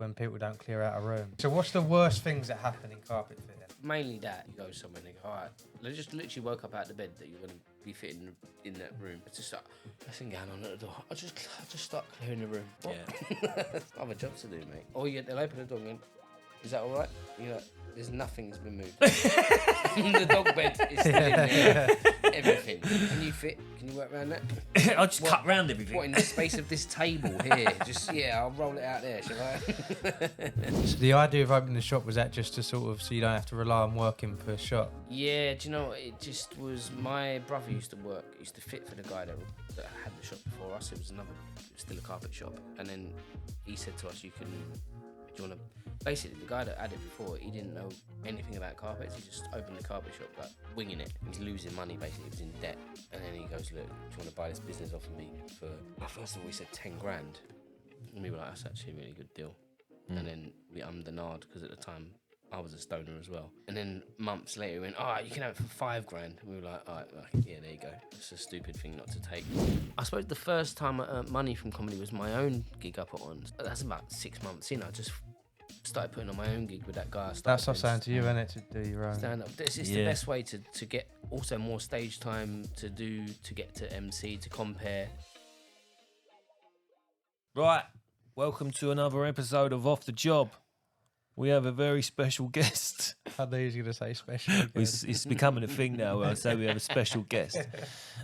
when people don't clear out a room. So what's the worst things that happen in carpet fitting? Mainly that. You go somewhere and they go, all right, I just literally woke up out of the bed that you're going to be fitting in that room. It's just like, nothing going on at the door. I just start clearing the room. What? Yeah. I have a job to do, mate. Or they'll open the door and go, is that all right? You're like, there's nothing's been moved. The dog bed is still in there. Everything. Can you fit? Can you work around that? I'll just cut round everything. What, in the space of this table here? Just, I'll roll it out there, shall I? So the idea of opening the shop, was that just to sort of, so you don't have to rely on working per shop? Yeah, do you know what? It just was, my brother used to fit for the guy that had the shop before us. It was still a carpet shop. And then he said to us, do you want to, basically the guy that had it before, he didn't know anything about carpets. He just opened the carpet shop, like winging it. He was losing money, basically. He was in debt. And then he goes, look, do you want to buy this business off of me for, first of all, he said 10 grand. And we were like, that's actually a really good deal. And then we ummed and ahed, because at the time I was a stoner as well. And then months later, he went, you can have it for 5 grand. And we were like, all right, yeah, there you go. It's a stupid thing not to take. I suppose the first time I earned money from comedy was my own gig I put on. That's about 6 months in. I just started putting on my own gig with that guy. That's what I'm saying to you, isn't it, to do your own stand up. It's the best way to get also more stage time to get to MC, to compare. Right, welcome to another episode of Off the Job. We have a very special guest. I knew he was going to say special. It's becoming a thing now where I say we have a special guest.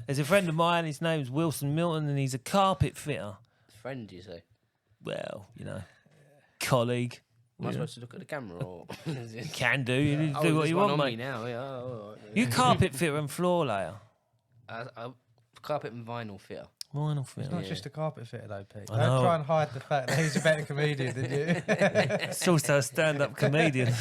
There's a friend of mine, his name's Wilson Milton, and he's a carpet fitter. Friend, you say? Well, colleague. Am I supposed to look at the camera or? Can do. You do what you want, mate. Now. You carpet fitter and floor layer. Carpet and vinyl fitter. Vinyl fitter. He's not just a carpet fitter though, Pete. I Don't know. try and hide the fact that he's a better comedian than you. It's also a stand-up comedian.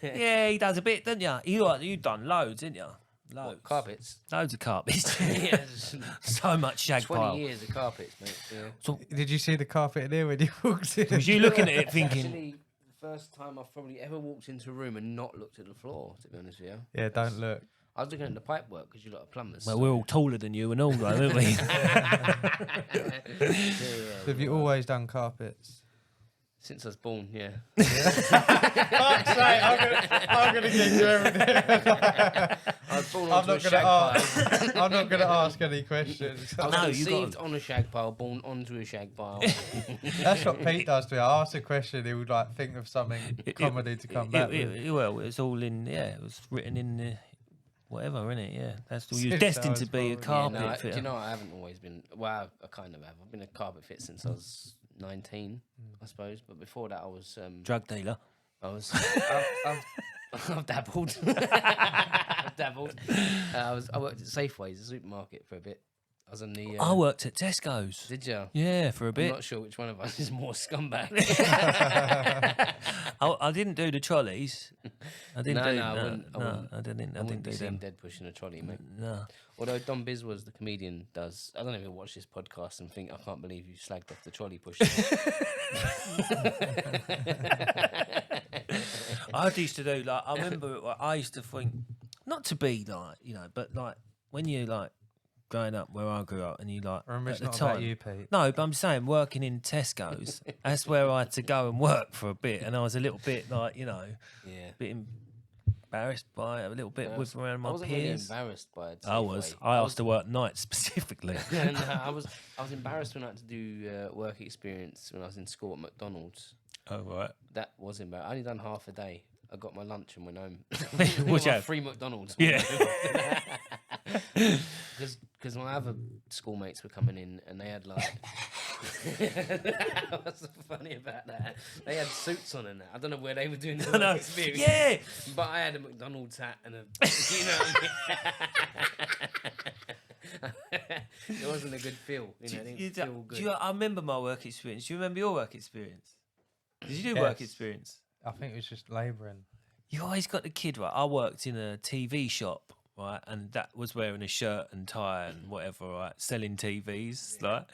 Yeah, he does a bit, doesn't you? You done loads, didn't you? Loads. What, carpets? Loads of carpets. Yes. So much shag 20 pile. years of carpets, mate. Yeah. So, Did you see the carpet in here when you walked in? was you looking at it thinking... Actually, the first time I've probably ever walked into a room and not looked at the floor, to be honest with you. Yeah, don't look. I was looking at the pipe work because you're lot of plumbers. Well, we're all taller than you and all, though, aren't we? Have you always done carpets? Since I was born, yeah. Fuck's sake, I'm gonna get you everything. I was born onto a shag pile. I'm not gonna ask any questions. I was No, conceived on a shag pile, born onto a shag pile. That's what Pete does to me. I ask a question, he would think of something comedy to come back with. Well, it's all in, it was written in the... Whatever, innit? Yeah, that's all. You're Since destined I was to be a born. carpet Do fitter. you know, I haven't always been... Well, I kind of have. I've been a carpet fit since I was 19, I suppose. But before that, I was... Drug dealer. I've dabbled. I've dabbled. I worked at Safeway's, a supermarket, for a bit. I was on the... I worked at Tesco's. Did you? Yeah, for a I'm bit. not sure which one of us is more scumbag. I didn't do the trolleys. I didn't do. I didn't wouldn't do be seen them. dead pushing a trolley, mate. No. Although Don Biz was the comedian, I don't even watch this podcast and think, I can't believe you slagged off the trolley pushing. I used to do I remember I used to think not to be but when you growing up where I grew up and you Remember, at it's the not time. about you, Pete. No, but I'm saying working in Tesco's, that's where I had to go and work for a bit, and I was a little bit bit embarrassed by it, a little bit with around my I wasn't peers. really embarrassed by it. I was. I asked to work nights specifically. No, I was embarrassed when I had to do work experience when I was in school at McDonald's. Oh right. That was embarrassing. I only done half a day. I got my lunch and went home. What'd you have? Free McDonald's. Yeah. Because my other schoolmates were coming in and they had what's so funny about that? They had suits on and that. I don't know where they were doing the work experience. Yeah. But I had a McDonald's hat and a, what I mean? It wasn't a good feel. It didn't feel good. I remember my work experience. Do you remember your work experience? Did you do Yes. work experience? I think it was just labouring. You always got the kid, right? I worked in a TV shop, right? And that was wearing a shirt and tie and whatever, right? Selling TVs, But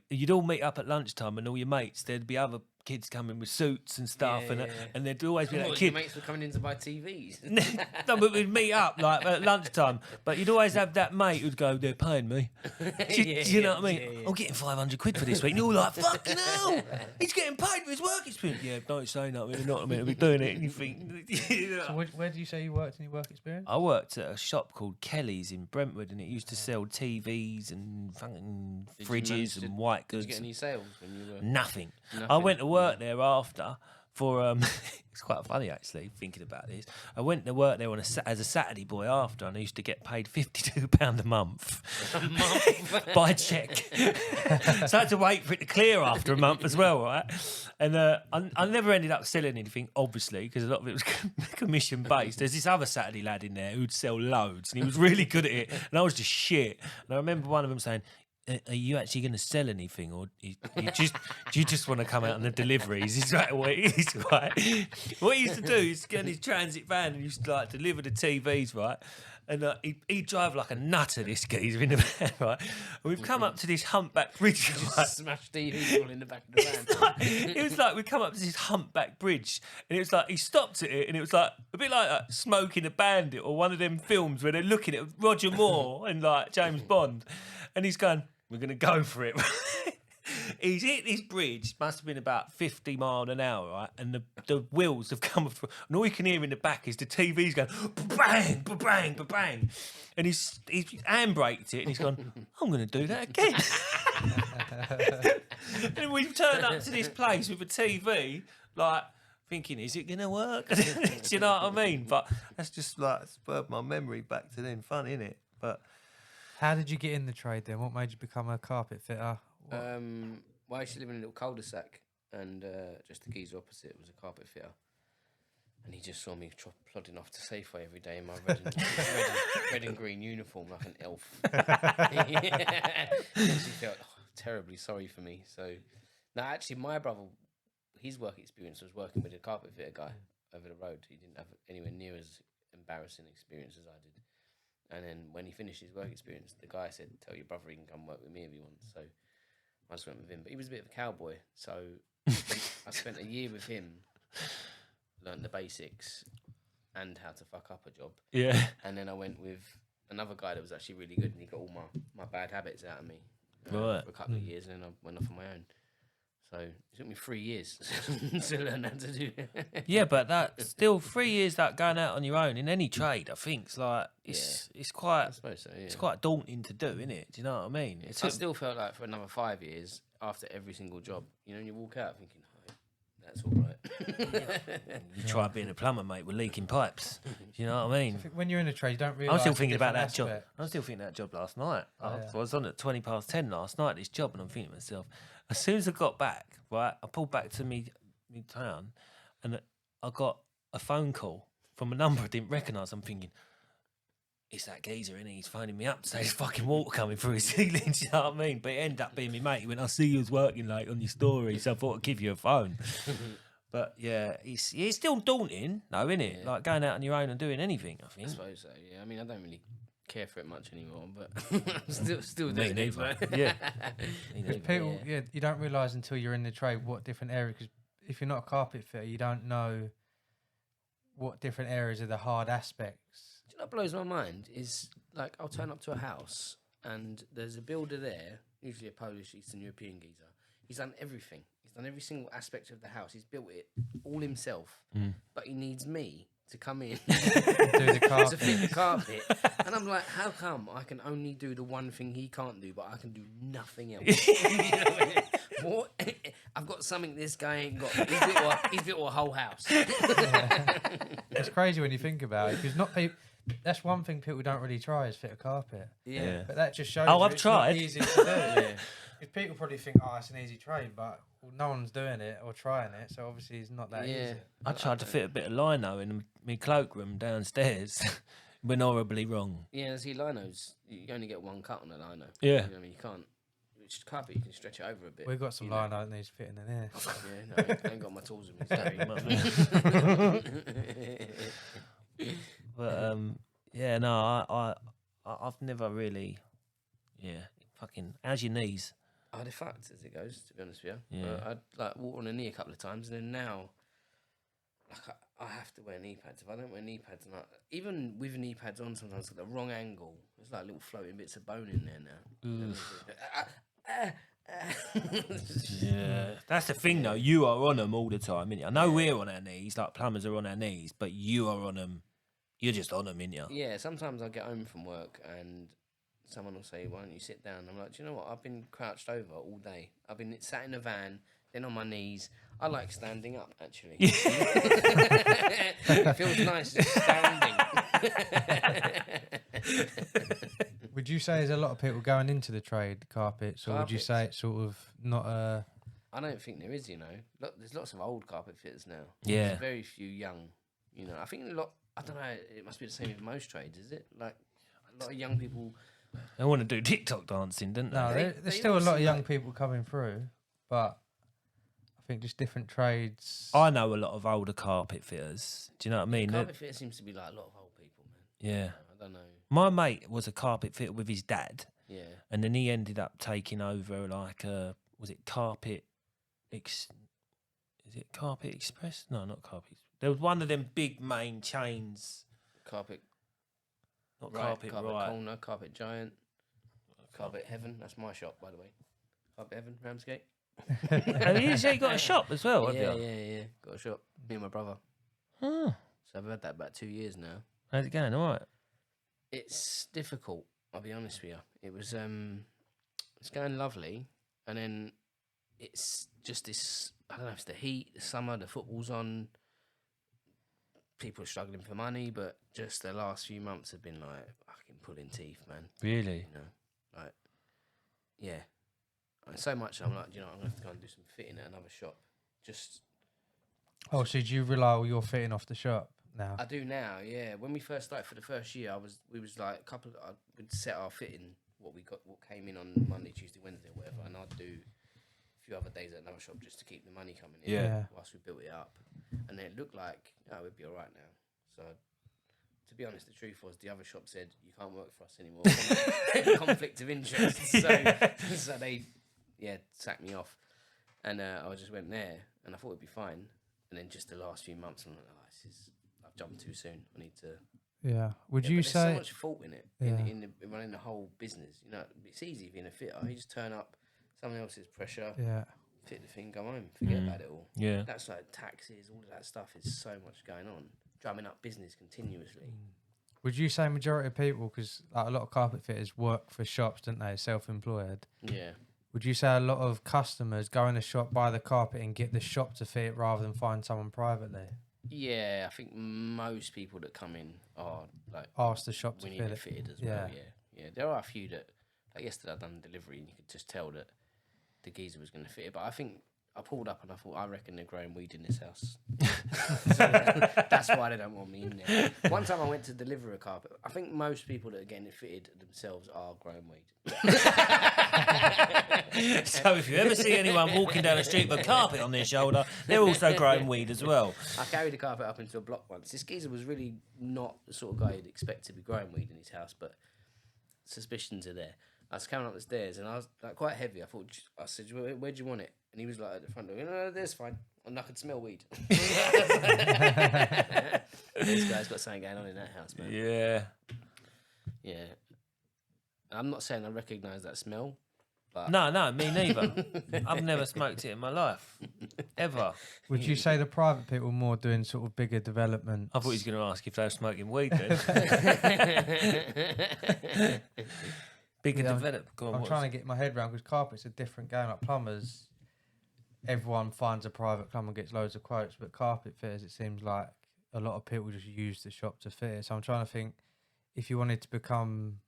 you'd all meet up at lunchtime and all your mates, there'd be other kids coming with suits and stuff, and there'd always be that Your kid. mates were coming in to buy TVs. No, but we'd meet up like at lunchtime. But you'd always have that mate who'd go, "They're paying me." Do you know what I mean? Yeah. I'm getting 500 quid for this week. And you're all like, "Fucking hell, he's getting paid for his work experience." Yeah, don't say nothing. You're not meant to be doing it. And you think. So where do you say you worked in your work experience? I worked at a shop called Kelly's in Brentwood, and it used to sell TVs and fucking fridges and white goods. Did you get any sales when you were? Nothing. I went to work there after for it's quite funny actually thinking about this. I went to work there as a Saturday boy after, and I used to get paid £52 a month by cheque. So I had to wait for it to clear after a month as well, right? And I never ended up selling anything, obviously, because a lot of it was commission based. There's this other Saturday lad in there who'd sell loads, and he was really good at it, and I was just shit. And I remember one of them saying, "Are you actually going to sell anything, or do you just want to come out on the deliveries?" He's right. What he used to do is get in his transit van and used to like deliver the TVs, right? And he'd drive like a nutter, this geezer in the van, right? And we've come up to this humpback bridge. Right? Smash TVs all in the back of the van. It was like we come up to this humpback bridge, and it was like he stopped at it, and it was like a bit like Smoking a Bandit or one of them films where they're looking at Roger Moore and like James Bond, and he's going, "We're going to go for it." He's hit this bridge, must have been about 50 miles an hour, right? And the wheels have come through, and all you can hear in the back is the TV's going bang, bang, bang. And he's handbraked it, and he's gone, "I'm going to do that again." And we've turned up to this place with a TV, like, thinking, is it going to work? Do you know what I mean? But that's just like spurred my memory back to then. Fun, innit? But how did you get in the trade then? What made you become a carpet fitter? Well, I used to live in a little cul-de-sac, and just the geezer opposite was a carpet fitter. And he just saw me plodding off to Safeway every day in my red and green uniform like an elf. He felt terribly sorry for me. So, no, actually, my brother, his work experience was working with a carpet fitter guy over the road. He didn't have anywhere near as embarrassing experience as I did. And then when he finished his work experience, the guy said, "Tell your brother he can come work with me if he wants." So I just went with him. But he was a bit of a cowboy. So I spent a year with him, learned the basics and how to fuck up a job. yeah. And then I went with another guy that was actually really good, and he got all my bad habits out of me Right. for a couple of years, and then I went off on my own. So it took me 3 years to learn how to do it. Yeah, but that still 3 years that going out on your own in any trade, I think it's like it's quite I suppose so, yeah. it's quite daunting to do, isn't it? Do you know what I mean? I still felt like for another 5 years after every single job, you know, you walk out thinking, "Oh, that's all right." You try being a plumber, mate, with leaking pipes. Do you know what I mean? When you're in a trade, you don't realise. I'm still thinking about that job. job. I was still thinking that job last night. Oh, I was on at 10:20 last night, this job, and I'm thinking to myself, as soon as I got back, right, I pulled back to me town, and I got a phone call from a number I didn't recognise. I'm thinking, it's that geezer, innit? He's phoning me up to say there's fucking water coming through his ceiling, do you know what I mean? But it ended up being me mate. He went, "I see you was working late on your story, so I thought I'd give you a phone." But yeah, it's still daunting, though, innit? Yeah. Like going out on your own and doing anything, I think. I suppose so, yeah. I mean, I don't really care for it much anymore, but I'm still Me doing it. neither. But Yeah. Because people, you don't realise until you're in the trade what different areas. Because if you're not a carpet fitter, you don't know what different areas are the hard aspects. Do you know what blows my mind is, like, I'll turn up to a house and there's a builder there, usually a Polish Eastern European geezer. He's done everything. He's done every single aspect of the house. He's built it all himself, but he needs me to come in Do the to carpet. fit the carpet. And I'm like, how come I can only do the one thing he can't do, but I can do nothing else? You know what I mean? What? I've got something this guy ain't got. He's built a whole house. It's crazy when you think about it, because not people. That's one thing people don't really try is fit a carpet. Yeah. But that just shows. Oh, you I've it's tried. Not easy to do. Yeah. Because people probably think, "Oh, it's an easy trade," but no one's doing it or trying it, so obviously it's not that easy. I tried to fit a bit of lino in my cloakroom downstairs. Went horribly wrong. Yeah, see, linos, you only get one cut on a lino. Yeah. You know what I mean, you can't. Which carpet, you can stretch it over a bit. We've got some line that needs fitting in here. Yeah, no, I ain't got my tools with me. Sorry. But yeah, no, I've never really, fucking. How's your knees? Oh, they're fucked as it goes, to be honest with you. Yeah. I'd like walk on a knee a couple of times, and then now, like I have to wear knee pads. If I don't wear knee pads, and even with knee pads on, sometimes at the wrong angle, there's like little floating bits of bone in there now. Yeah, that's the thing though. You are on them all the time, innit? I know we're on our knees, like plumbers are on our knees, but you are on them. You're just on them, innit? Yeah, sometimes I get home from work and someone will say, "Why don't you sit down?" I'm like, "Do you know what? I've been crouched over all day. I've been sat in a van, then on my knees. I like standing up, actually. It feels nice just standing." Would you say there's a lot of people going into the trade carpets, or would you say it's sort of not a? I don't think there is. Look, there's lots of old carpet fitters now. Yeah. There's very few young. I think a lot. I don't know. It must be the same with most trades, is it? Like a lot of young people. They want to do TikTok dancing, don't they? No, there's still a lot of young people coming through, but I think just different trades. I know a lot of older carpet fitters. Do you know what I mean? Carpet fitter seems to be like a lot of old people, man. Yeah. I don't know. My mate was a carpet fitter with his dad. Yeah. And then he ended up taking over like was it Carpet is it Carpet Express? No, not Carpet. There was one of them big main chains. Carpet. Not Right, Carpet Right. Corner, Carpet Giant, Carpet Heaven. That's my shop, by the way. Carpet Heaven, Ramsgate. And you got a shop as well, have you? Yeah. Got a shop. Me and my brother. Oh, So I've had that about 2 years now. how's it going? All right. It's difficult, I'll be honest with you. It was it's going lovely, and then it's just this, I don't know if it's the heat, the summer, the football's on, people are struggling for money, but just the last few months have been like fucking pulling teeth, man. Really? Like, yeah. And so much I'm like, I'm gonna have to go and do some fitting at another shop. Just Oh, so do you rely on your fitting off the shop now? I do now, yeah. When we first started for the first year, we was like we'd set our fitting what came in on Monday, Tuesday, Wednesday, or whatever, and I'd do a few other days at another shop just to keep the money coming in. Yeah. Whilst we built it up, and then it looked like we'd be all right now. So, to be honest, the truth was the other shop said you can't work for us anymore. Conflict of interest. So they sacked me off, and I just went there, and I thought it'd be fine. And then just the last few months, I'm like, I've jumped too soon. I need to. Yeah. Would you there's say? so much fault in it in running the whole business? It's easy being a fitter. You just turn up, someone else's pressure. Yeah. Fit the thing, go home, forget about it all. Yeah. That's like taxes, all of that stuff is so much going on, drumming up business continuously. Would you say majority of people, because like a lot of carpet fitters work for shops, don't they? Self-employed. Yeah. Would you say a lot of customers go in a shop, buy the carpet, and get the shop to fit it rather than find someone privately? Yeah, I think most people that come in are like Ask the shop to we fit need it it. fitted as well. Yeah. There are a few that, like yesterday, I done delivery and you could just tell that the geezer was going to fit it. But I think I pulled up and I thought, I reckon they're growing weed in this house. That's why they don't want me in there. One time I went to deliver a carpet. I think most people that are getting it fitted themselves are growing weed. So if you ever see anyone walking down the street with a carpet on their shoulder, they're also growing weed as well. I carried the carpet up into a block once. This geezer was really not the sort of guy you'd expect to be growing weed in his house, but suspicions are there. I was coming up the stairs and I was like quite heavy. I said, where do you want it? And he was like at the front door. No, that's fine. And I could smell weed. This guy's got something going on in that house, man. Yeah. Yeah. I'm not saying I recognise that smell, but No, me neither. I've never smoked it in my life. Ever. Would you say the private people more doing sort of bigger development? I thought he was going to ask if they were smoking weed then. Bigger development. Go on, I'm trying to get my head around because carpet's a different game. Like plumbers, everyone finds a private plumber and gets loads of quotes, but carpet fitters, it seems like a lot of people just use the shop to fit it. So I'm trying to think, if you wanted to become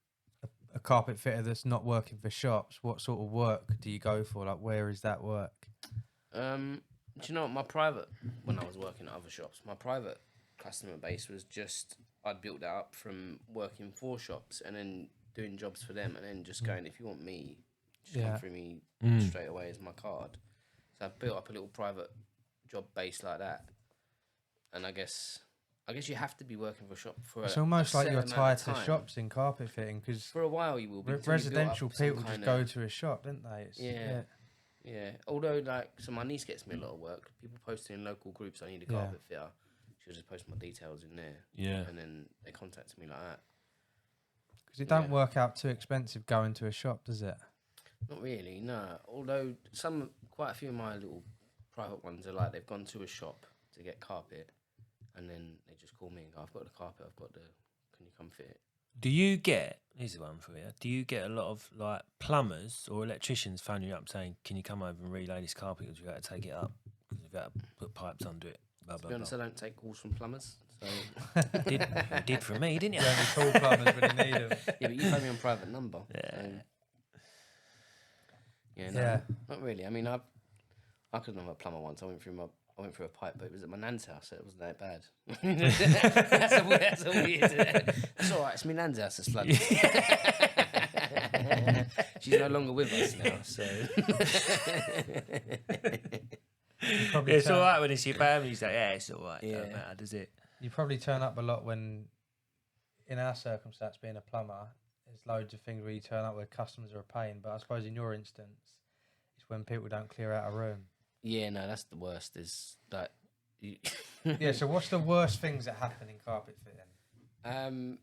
a carpet fitter that's not working for shops, what sort of work do you go for? Like, where is that work? do you know what, when I was working at other shops, my private customer base was just, I'd built that up from working for shops and then doing jobs for them and then just going, if you want me, just come through me straight away as my card. So I built up a little private job base like that. And I guess I guess you have to be working for a shop for. It's almost like you're tied to time. shops in carpet fitting because For a while you will be. residential people just go to a shop, don't they? Yeah. Although, like, so my niece gets me a lot of work. People posting in local groups, I need a carpet fitter. She'll just post my details in there. Yeah. And then they contact me like that. Because it don't work out too expensive going to a shop, does it? Not really, no. Although quite a few of my little private ones are like they've gone to a shop to get carpet, and then they just call me and go, "I've got the carpet. Can you come fit it?" Do you get? Here's the one for you. Do you get a lot of like plumbers or electricians phoning you up saying, "Can you come over and relay this carpet? Because we've got to take it up. Because we've got to put pipes under it." Blah, To blah, be honest, blah. I don't take calls from plumbers. So You did for me, didn't you? You only call plumbers when you need them. yeah, but you phone me on private number. Yeah. So. Yeah, not really. I mean, I couldn't have a plumber once. I went through a pipe, but it was at my nan's house, so it wasn't that bad. that's a weird. That's all right. It's my nan's house that's flooded. She's no longer with us now, so. It's all right when it's your family. He's like, yeah, it's all right. Yeah. Don't matter, does it? You probably turn up a lot when, in our circumstance, being a plumber, there's loads of things where you turn up where customers are a pain. But I suppose in your instance, it's when people don't clear out a room. Yeah, no, that's the worst. Is that. Yeah. So what's the worst things that happen in carpet fitting?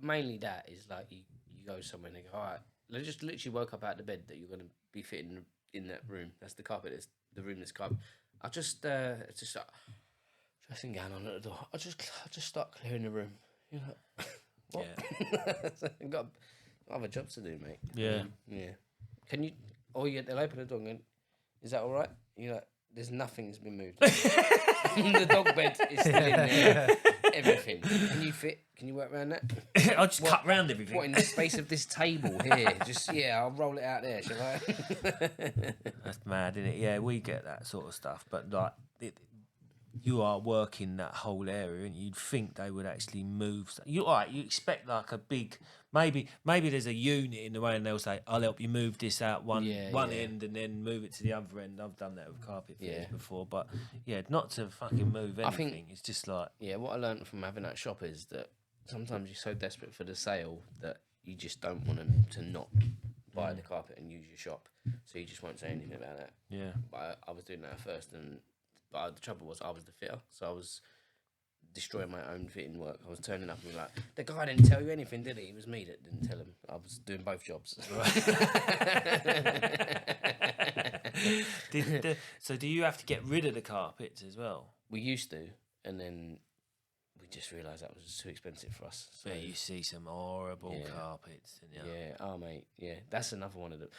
Mainly that is like you go somewhere and they go, all right. They just literally woke up out of the bed that you're going to be fitting in that room. That's the carpet. That's the room that's carpet. I just it's just like dressing gown on at the door. I just start clearing the room. You know, what? Yeah. I've got other jobs to do, mate. Yeah. Yeah. Can you? Oh, yeah. They'll open the door and go, is that all right? You're like, there's nothing's been moved. The dog bed is still in there. Everything. Can you fit? Can you work around that? I'll just cut round everything. What, in the space of this table here? Just, I'll roll it out there, shall I? That's mad, isn't it? Yeah, we get that sort of stuff, but like you are working that whole area, and you'd think they would actually move. You expect like a big, maybe there's a unit in the way, and they'll say, "I'll help you move this out one end, and then move it to the other end." I've done that with carpet fitters before, but not to fucking move anything. I think, it's just like what I learned from having that shop is that sometimes you're so desperate for the sale that you just don't want them to not buy the carpet and use your shop, so you just won't say anything about that. Yeah, but I was doing that at first, but the trouble was I was the fitter, so I was destroying my own fitting work. I was turning up and be like, the guy didn't tell you anything, did he? It was me that didn't tell him. I was doing both jobs. So do you have to get rid of the carpets as well? We used to, and then we just realised that was too expensive for us. So yeah, you see some horrible carpets. And, yeah, oh mate, yeah. That's another one of the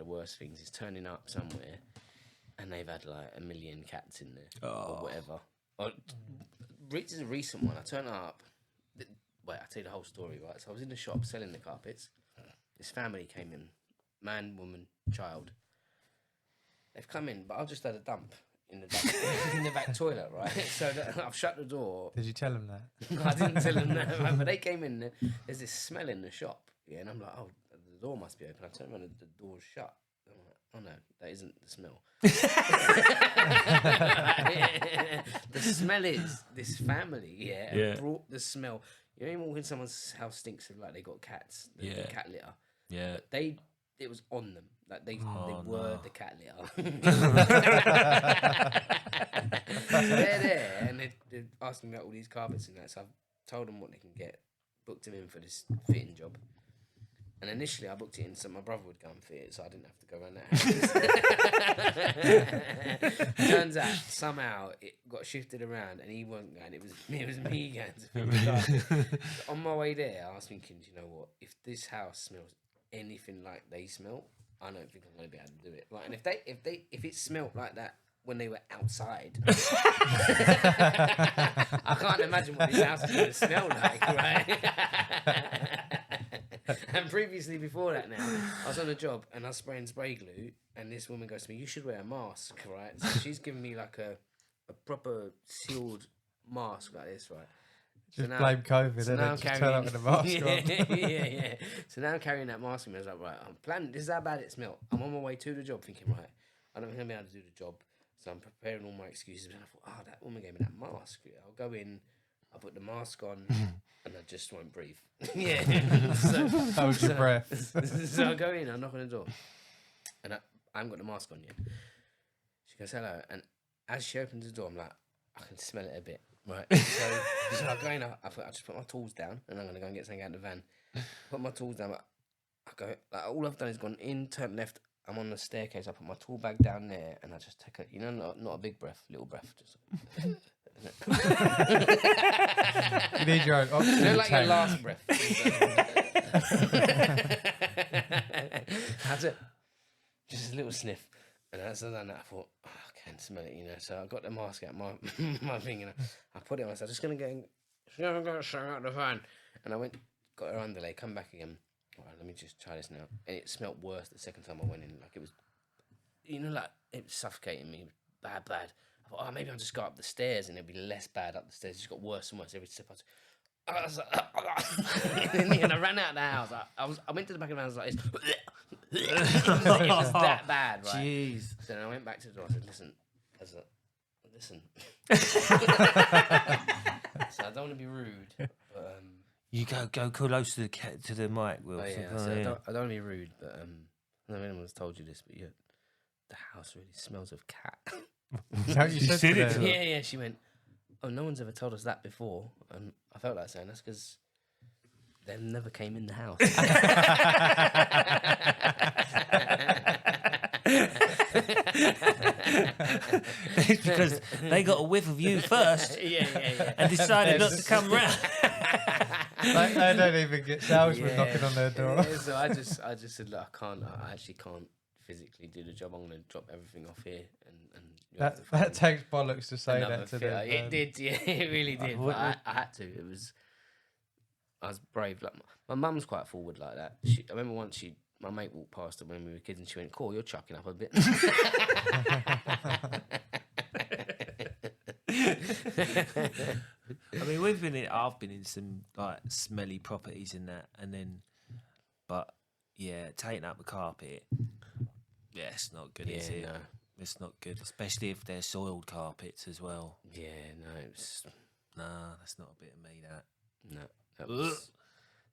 worst things is turning up somewhere and they've had like 1 million cats in there or whatever. This is a recent one. I turned up. Wait, I'll tell you the whole story, right? So I was in the shop selling the carpets. This family came in, man, woman, child. They've come in, but I've just had a dump in the back toilet, right? So I've shut the door. Did you tell them that? I didn't tell them that, right? But they came in. There's this smell in the shop, and I'm like, oh, the door must be open. I turn around and the door's shut. I'm like, oh no, that isn't the smell. The smell is this family, brought the smell. You know, even when someone's house stinks of like they got cats, the cat litter. Yeah, it was on them. Like they were the cat litter. So they're there and they're asking me about all these carpets and that. So I've told them what they can get, booked them in for this fitting job. And initially I booked it in so my brother would go and fit it, so I didn't have to go around that house. Turns out somehow it got shifted around and he wasn't going. It was me going to fit the carpet. On my way there, I was thinking, you know what? If this house smells anything like they smell, I don't think I'm going to be able to do it. Right? And if it smelled like that when they were outside, I can't imagine what this house is going to smell like, right? And previously, before that now, I was on a job and I was spraying spray glue and this woman goes to me, you should wear a mask, right? So she's giving me like a proper sealed mask like this, right? Just blame COVID, so innit? Just turn up with a mask on. Yeah. So now I'm carrying that mask and I was like, right, I'm planning, this is how bad it smelled. I'm on my way to the job thinking, right, I don't think I'm going to be able to do the job. So I'm preparing all my excuses. And I thought, oh, that woman gave me that mask. Yeah, I'll go in, I'll put the mask on, and I just won't breathe. Yeah. Hold your breath. So I go in, I knock on the door, and I haven't got the mask on yet. She goes, hello. And as she opens the door, I'm like, I can smell it a bit. Right. So I go in, I just put my tools down, and I'm going to go and get something out of the van. Put my tools down. I go, like, all I've done is gone in, turn left. I'm on the staircase. I put my tool bag down there, and I just take a, not a big breath, little breath. Just. You need your own oxygen Like tank. your last breath. That's it. Just a little sniff. And as I done that, I thought, oh, I can't smell it, So I got the mask out my my thing, I put it on. I said, I'm just going to go out the van. And I went, got her underlay, come back again. All right, let me just try this now. And it smelled worse the second time I went in. Like it was, like it was suffocating me. Bad. I thought, oh, maybe I'll just go up the stairs and it'll be less bad up the stairs. It just got worse and worse every step I was like, and I ran out of the house. I went to the back of the house like this. It was that bad, right? Jeez. So then I went back to the door. I said, listen. So I don't want to be rude, but You go close to the mic, Will. oh yeah, so I don't want to be rude, but I don't know if anyone's told you this, but yeah, the house really smells of cat. Is that what you You said said to it them? to Yeah, she went, oh, no one's ever told us that before, and I felt like saying that's because they never came in the house. It's because they got a whiff of you first and decided not to come round. Like, they don't even get salesmen knocking on their door. Yeah, so I just said, look, I actually can't physically do the job. I'm going to drop everything off here and you have to find That takes bollocks to say another that to fitter. them. It did, yeah, it really did. What- But I had to. I was brave. Like my mum's quite forward like that. I remember once my mate walked past her when we were kids, and she went, "Cool, you're chucking up a bit." I mean, I've been in some like smelly properties and that, but yeah, taking up the carpet, yeah, it's not good, is it? No. It's not good, especially if they're soiled carpets as well. Yeah, no, it was Nah, that's not a bit of me. that was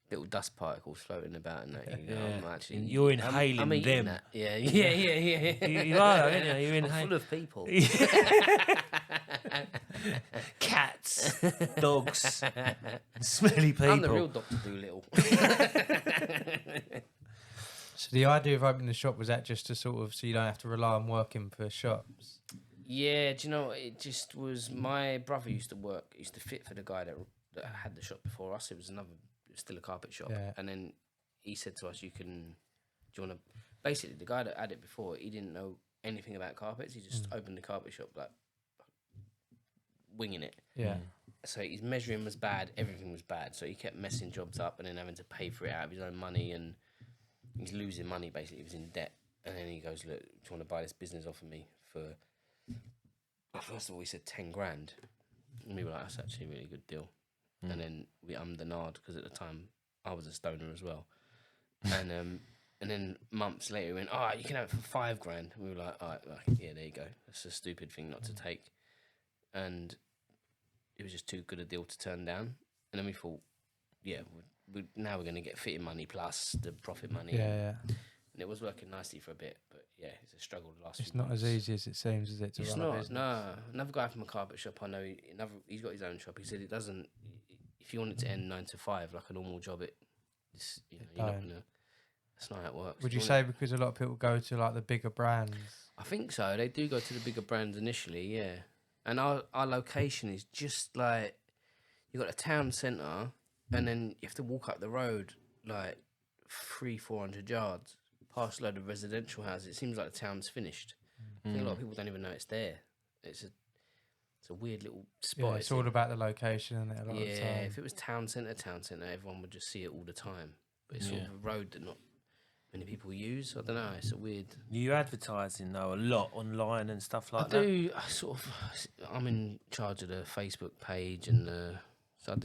little dust particles floating about and that. I'm actually, You're inhaling I'm eating them. That. Yeah. You are, aren't you? You're I'm inhaling. full of people. Cats, dogs, smelly people. I'm the real Dr. Dolittle. So the idea of opening the shop, was that just to sort of so you don't have to rely on working for shops? Yeah, do you know what? It just was my brother used to fit for the guy that had the shop before us. It was still a carpet shop. Yeah. And then he said to us, do you want to, basically the guy that had it before, he didn't know anything about carpets. He just opened the carpet shop like winging it. Yeah. So his measuring was bad, everything was bad. So he kept messing jobs up and then having to pay for it out of his own money, and he's losing money basically. He was in debt. And then he goes, look, do you want to buy this business off of me for, first of all, he said 10 grand. And we were like, that's actually a really good deal. And then we ummed and ahed because at the time I was a stoner as well. And then months later he went, oh, you can have it for 5 grand. And we were like, all right, yeah, there you go. That's a stupid thing not to take. And it was just too good a deal to turn down. And then we thought, yeah, now we're going to get fitting money plus the profit money. Yeah. And it was working nicely for a bit, but yeah, it's a struggle the last It's few not months. as easy as it seems, is it? To It's run a not. business? No, another guy from a carpet shop I know. He's got his own shop. He said it doesn't. If you want it to end 9 to 5 like a normal job, it's you're not don't. gonna. That's not how it works. Would you want say it- because a lot of people go to like the bigger brands? I think so. They do go to the bigger brands initially, yeah. And our location is just like you got a town centre, and then you have to walk up the road like 300-400 yards past a load of residential houses. It seems like the town's finished. I think a lot of people don't even know it's there. It's a weird little spot. Yeah, it's all about the location, isn't it? A lot of the Yeah, time. if it was town centre, everyone would just see it all the time. But it's sort of a road that not many people use. I don't know. It's a weird. You advertising though a lot online and stuff like I that. do. I'm in charge of the Facebook page and so I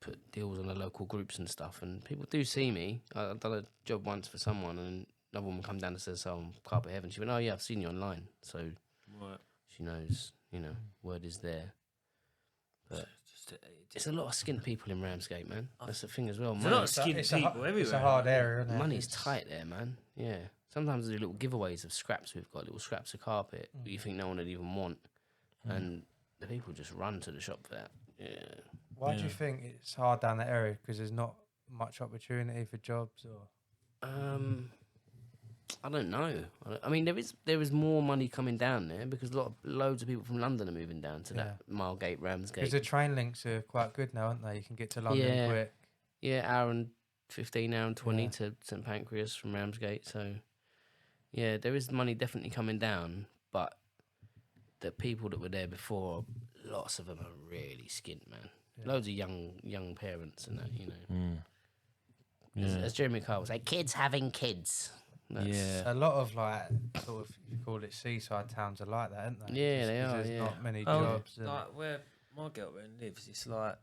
put deals on the local groups and stuff, and people do see me. I've done a job once for someone, and another woman come down and says, "Oh, I'm Carpet Heaven." She went, "Oh yeah, I've seen you online." So Right. she knows, word is there. But it's a lot of skint people in Ramsgate, man. That's the thing as well. There's a lot of skint people everywhere. It's a hard area, isn't it? Money's tight there, man. Yeah. Sometimes they do little giveaways of scraps. We've got little scraps of carpet that you think no one would even want, and the people just run to the shop for that. Yeah. Why do you think it's hard down that area? Because there's not much opportunity for jobs, or I don't know. I mean, there is more money coming down there because loads of people from London are moving down to that Margate, Ramsgate. Because the train links are quite good now, aren't they? You can get to London quick. Yeah, hour and 15, hour and 20 to St Pancras from Ramsgate. So, yeah, there is money definitely coming down, but the people that were there before, lots of them are really skint, man. Yeah. Loads of young parents and that, As Jeremy Carr was like, kids having kids. A lot of sort of, you call it seaside towns are like that, aren't they? Yeah, they are. There's not many jobs. Like where my girlfriend lives, it's like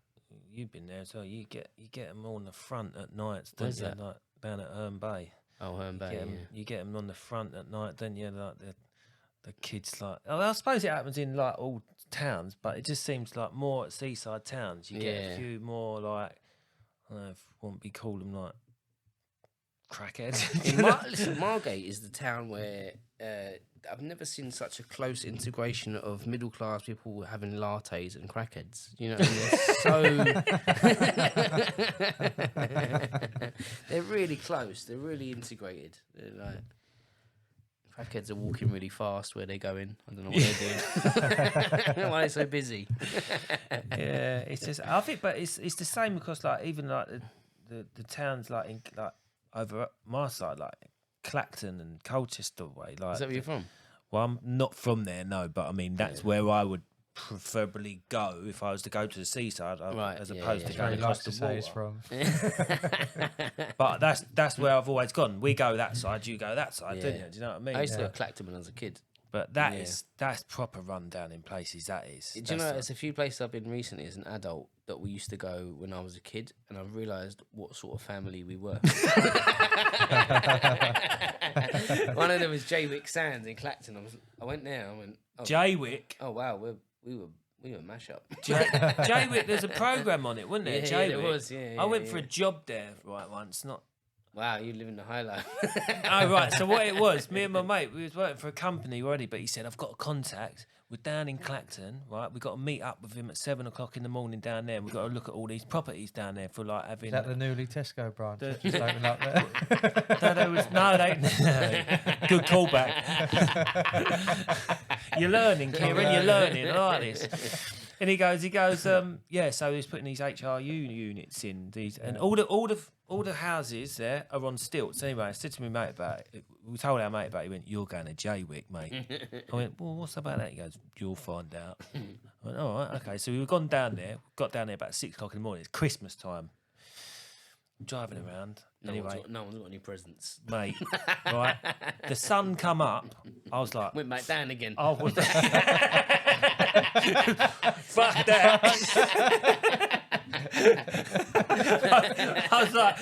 you've been there as well. You get them on the front at night, don't you? Like down at Herne Bay. Oh, Herne Bay. You get them on the front at night, don't you? Like the kids, like I suppose it happens in like all towns, but it just seems like more at seaside towns. You get a few more like I don't know if I won't be call them like crackheads. Listen, Margate is the town where I've never seen such a close integration of middle class people having lattes and crackheads. You know, they're really close. They're really integrated. They're like crackheads are walking really fast where they're going. I don't know what they're doing. Why are they so busy? Yeah, it's just I think, but it's the same because like even like the towns like in like. Over my side, like Clacton and Colchester way. Like, is that where you're from? Well, I'm not from there, no, but I mean, that's where I would preferably go if I was to go to the seaside, as opposed to going across the water. He's from. But that's where I've always gone. We go that side, you go that side, don't you? Do you know what I mean? I used to go to Clacton when I was a kid. But that's proper rundown in places, that is. Do you know, there's a few places I've been recently as an adult that we used to go when I was a kid, and I've realised what sort of family we were. One of them was Jaywick Sands in Clacton. I went there, Jaywick? Oh, wow, we were mash up. Jaywick, there's a programme on it, wasn't there? Yeah, there was, I went for a job there once, not... Wow, you live in the high life. Oh, right. So what it was, me and my mate, we was working for a company already, but he said, I've got a contact. We're down in Clacton, right? We've got to meet up with him at 7 o'clock in the morning down there. And we've got to look at all these properties down there for like having... Is that the newly Tesco branch? Just opened up there? Good callback. You're learning, Kieran, you're learning. I like this. And he goes, so he's putting these HRU units in these, and all the houses there are on stilts. Anyway, I said to my mate about it. We told our mate about it. He went, "You're going to Jaywick, mate." I went, "Well, what's about that?" He goes, "You'll find out." I went, "All right, okay." So we got down there about 6 o'clock in the morning. It's Christmas time. I'm driving around. No one's got any presents, mate. Right, the sun come up. I was like, went back down again. Oh, fuck that. I was like,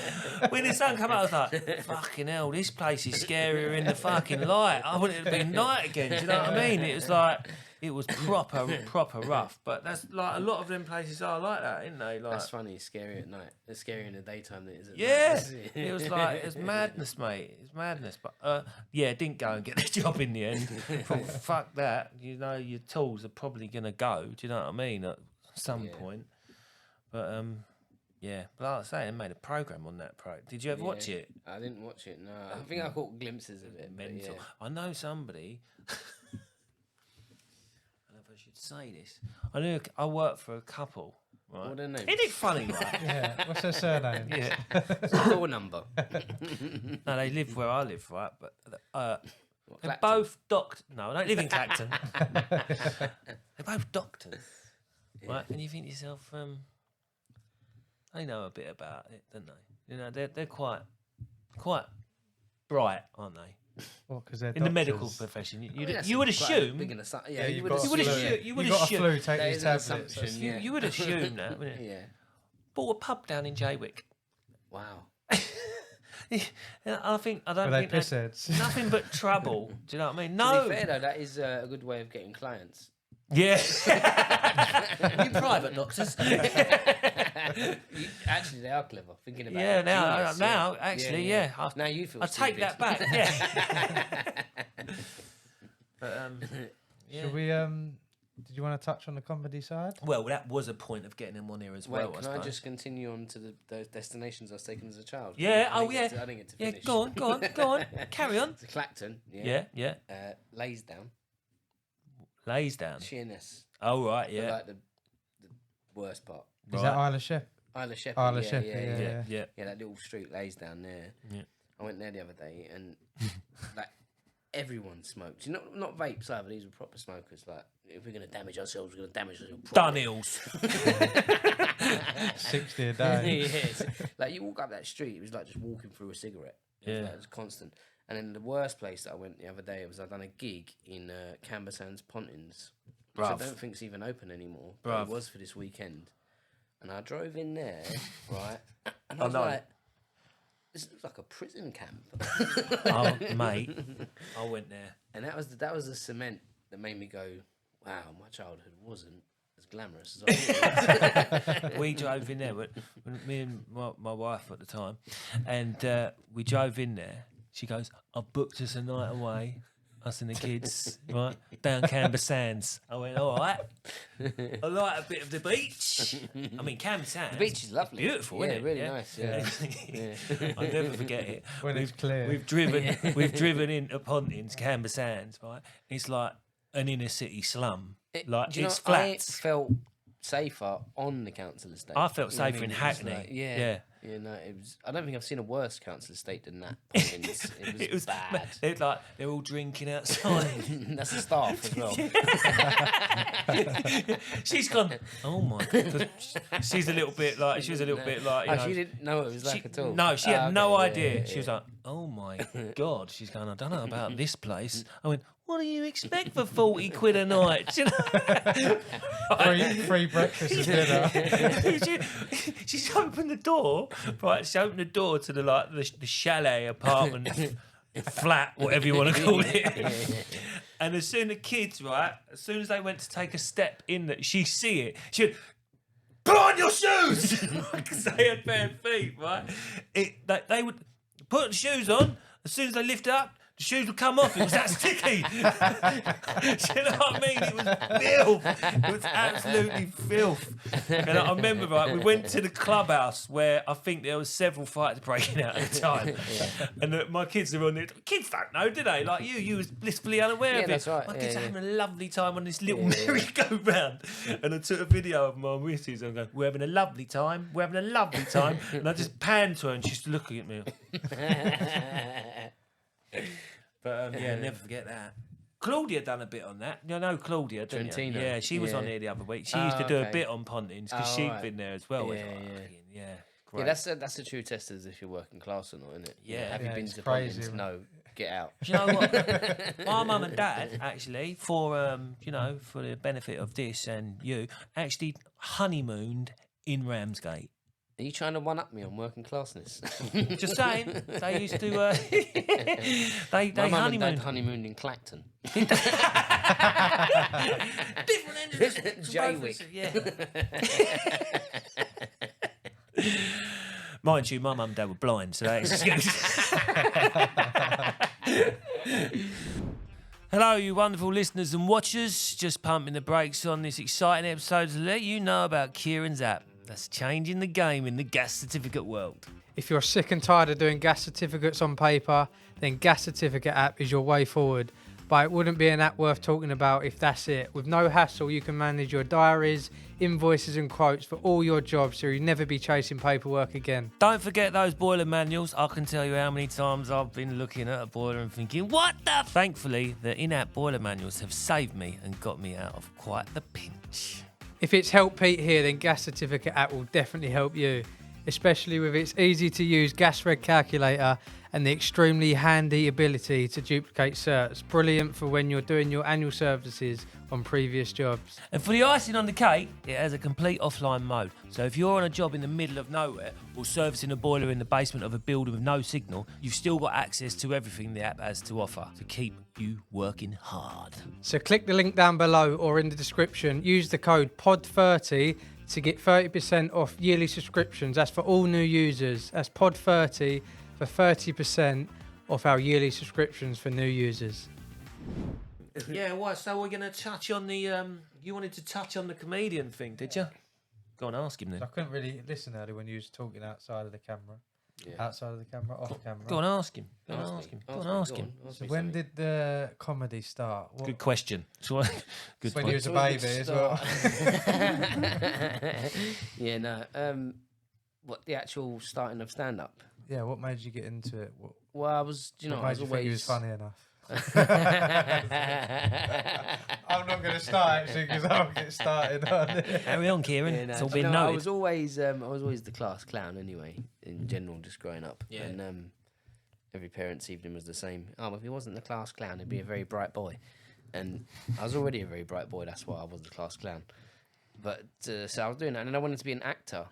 when the sun come out, I was like, fucking hell, this place is scarier in the fucking light. I want it to be night again. Do you know what I mean? It was like, it was proper rough. But that's like, a lot of them places are like that, isn't they? Like, that's funny. It's scary at night. It's scarier in the daytime than it is at night. It was like, it was madness, mate. It was madness. But didn't go and get the job in the end. Thought, fuck that. You know, your tools are probably going to go. Do you know what I mean? At some point. But, but like I say, I made a programme on that. Did you ever watch it? I didn't watch it, no. I think I caught glimpses of it. Mental. I know somebody... I should say this. I work for a couple, right? What are their names? Isn't it funny, right? Yeah. What's their surname? Yeah. Door number. No, they live where I live, right? But they're both doctors. No, I don't live in Clacton. They're both doctors, right? And you think to yourself, they know a bit about it, don't they? You know, they're quite bright, aren't they? Well, because they're in the medical profession, you would assume. You would assume. You got a flu, take these tablets. You would assume that, wouldn't you? Yeah. Bought a pub down in Jaywick. Wow. I think I don't Were they think piss that's heads? nothing but trouble. Do you know what I mean? To No. be fair though, that is a good way of getting clients. Yeah. You private doctors. Actually, they are clever. Thinking about Yeah, it. now, Genius, now, actually, yeah. Now you feel. I take stupid. that back. Yeah. But yeah. Should we? Did you want to touch on the comedy side? Well, that was a point of getting them on here as Wait, well. can I just continue on to those destinations I was taken as a child? Yeah. I Oh, didn't yeah. get to- I didn't get to Yeah. finish. Go on. Carry on. To Clacton. Yeah. Yeah. Lays down. Lays down. Sheerness. Oh right. Yeah. Like the worst part. Is that Isle of Sheppey? Isle of Sheppey. Isle of yeah, Sheppey, yeah. Yeah. Yeah, that little street lays down there. Yeah. I went there the other day and like everyone smoked. You know, not vapes either. These were proper smokers. Like, if we're gonna damage ourselves, we're gonna damage ourselves. Dunhills. 60 a day. Yes. Like you walk up that street, it was like just walking through a cigarette. It was constant. And then the worst place that I went the other day was I done a gig in Canberra Sands Pontins, which I don't think's even open anymore. But it was for this weekend. And I drove in there, right? And I was like, this looks like a prison camp. Oh, mate, I went there. And that was the cement that made me go, wow, my childhood wasn't as glamorous as I thought. We drove in there, when me and my wife at the time, and we drove in there. She goes, I booked us a night away, us and the kids, right, down Canberra Sands. I went, all right. I like a bit of the beach. I mean, Canberra Sands. The beach is lovely. Beautiful, yeah, isn't it? really nice. Yeah. I'll never forget it. When it's clear. We've driven into Pontins, Canberra Sands, right? It's like an inner city slum. Like Do you it's know, flats. I felt safer on the council estate. I felt You know what safer in It was Hackney. like- Yeah. Yeah, no, it was. I don't think I've seen a worse council estate than that. It was bad. They're all drinking outside. That's the staff as well. She's gone. Oh my god! She's a little bit like. She was a little bit like. You know, She didn't know what it was like at all. No, she had no okay, idea. yeah, She was like, "Oh my god!" She's going. I don't know about this place. I went. What do you expect for 40 quid a night? Do you know? Free breakfast and dinner. She's opened the door, right? She opened the door to the chalet apartment, flat, whatever you want to call it. And as soon as they went to take a step in, that she see it, she went, put on your shoes, because they had bare feet, right? They would put the shoes on as soon as they lift up. The shoes would come off. It was that sticky. Do you know what I mean? It was filth. It was absolutely filth. And I remember, right, we went to the clubhouse where I think there was several fights breaking out at the time. And my kids are on there. Kids don't know, do they? Like you was blissfully unaware of it. That's right. My kids are having a lovely time on this little merry-go-round. And I took a video of my missus and I go, we're having a lovely time. We're having a lovely time. And I just panned to her and she's looking at me. But never forget that. Claudia done a bit on that. You know Claudia, don't you? Trentino. Yeah, she was on Yeah. here the other week. She used to do a okay. bit on Pontins because Oh, she'd right. been there as well. Yeah, It's like, yeah. fucking, yeah, Yeah, great. that's a true test as if you're working class or not, isn't it? Yeah. Have you Yeah, been it's to crazy, Pontins? man. No, get out. Do you know what? My mum and dad actually, for for the benefit of this and you, actually honeymooned in Ramsgate. Are you trying to one up me on working classness? Just saying, they used to. They My mum and honeymooned. dad honeymooned in Clacton. Different end of the spectrum, Jaywick. Yeah. Mind you, my mum and dad were blind, so that is excuse. Hello, you wonderful listeners and watchers. Just pumping the brakes on this exciting episode to let you know about Kieran's app that's changing the game in the gas certificate world. If you're sick and tired of doing gas certificates on paper, then Gas Certificate app is your way forward. But it wouldn't be an app worth talking about if that's it. With no hassle, you can manage your diaries, invoices and quotes for all your jobs, so you'll never be chasing paperwork again. Don't forget those boiler manuals. I can tell you how many times I've been looking at a boiler and thinking, what the? Thankfully, the in-app boiler manuals have saved me and got me out of quite the pinch. If it's helped Pete here, then Gas Certificate app will definitely help you, especially with its easy-to-use gas reg calculator and the extremely handy ability to duplicate certs. Brilliant for when you're doing your annual services on previous jobs. And for the icing on the cake, it has a complete offline mode. So if you're on a job in the middle of nowhere or servicing a boiler in the basement of a building with no signal, you've still got access to everything the app has to offer to keep you working hard. So click the link down below or in the description. Use the code POD30 to get 30% off yearly subscriptions. That's for all new users. That's POD30 for 30% off our yearly subscriptions for new users. Yeah, what? So we're going to touch on the... you wanted to touch on the comedian thing, did you? Go and ask him then. I couldn't really listen earlier when you was talking outside of the camera. Yeah. Outside of the camera, off camera. Go and ask him. Go and ask him. Go and ask him. So when did the comedy start? Good question. So, good When you was a When did baby it as well. Yeah, no. What, the actual starting of stand-up? Yeah, what made you get into it? What Well, I was, you know, made I was you think always... you was funny enough? I'm not going to start actually because I'll get started on it. Carry on, Kieran. Yeah, no, It's all do been you know, I noted. was always the class clown anyway, in general, just growing up. Yeah. And every parent's evening was the same. Oh, if he wasn't the class clown, he'd be a very bright boy. And I was already a very bright boy, that's why I was the class clown. But so I was doing that, and then I wanted to be an actor,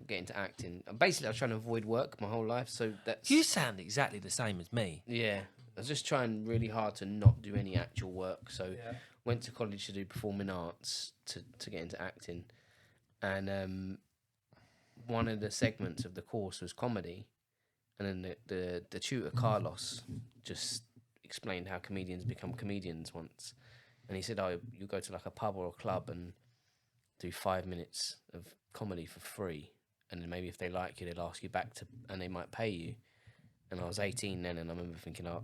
get into acting. Basically, I was trying to avoid work my whole life, so that's... You sound exactly the same as me. Yeah, I was just trying really hard to not do any actual work. So went to college to do performing arts to get into acting, and one of the segments of the course was comedy, and then the tutor Carlos just explained how comedians become comedians once, and he said, "Oh, you go to like a pub or a club and do 5 minutes of comedy for free, and then maybe if they like you, they'll ask you back to, and they might pay you." And I was 18 then, and I remember thinking, "Oh,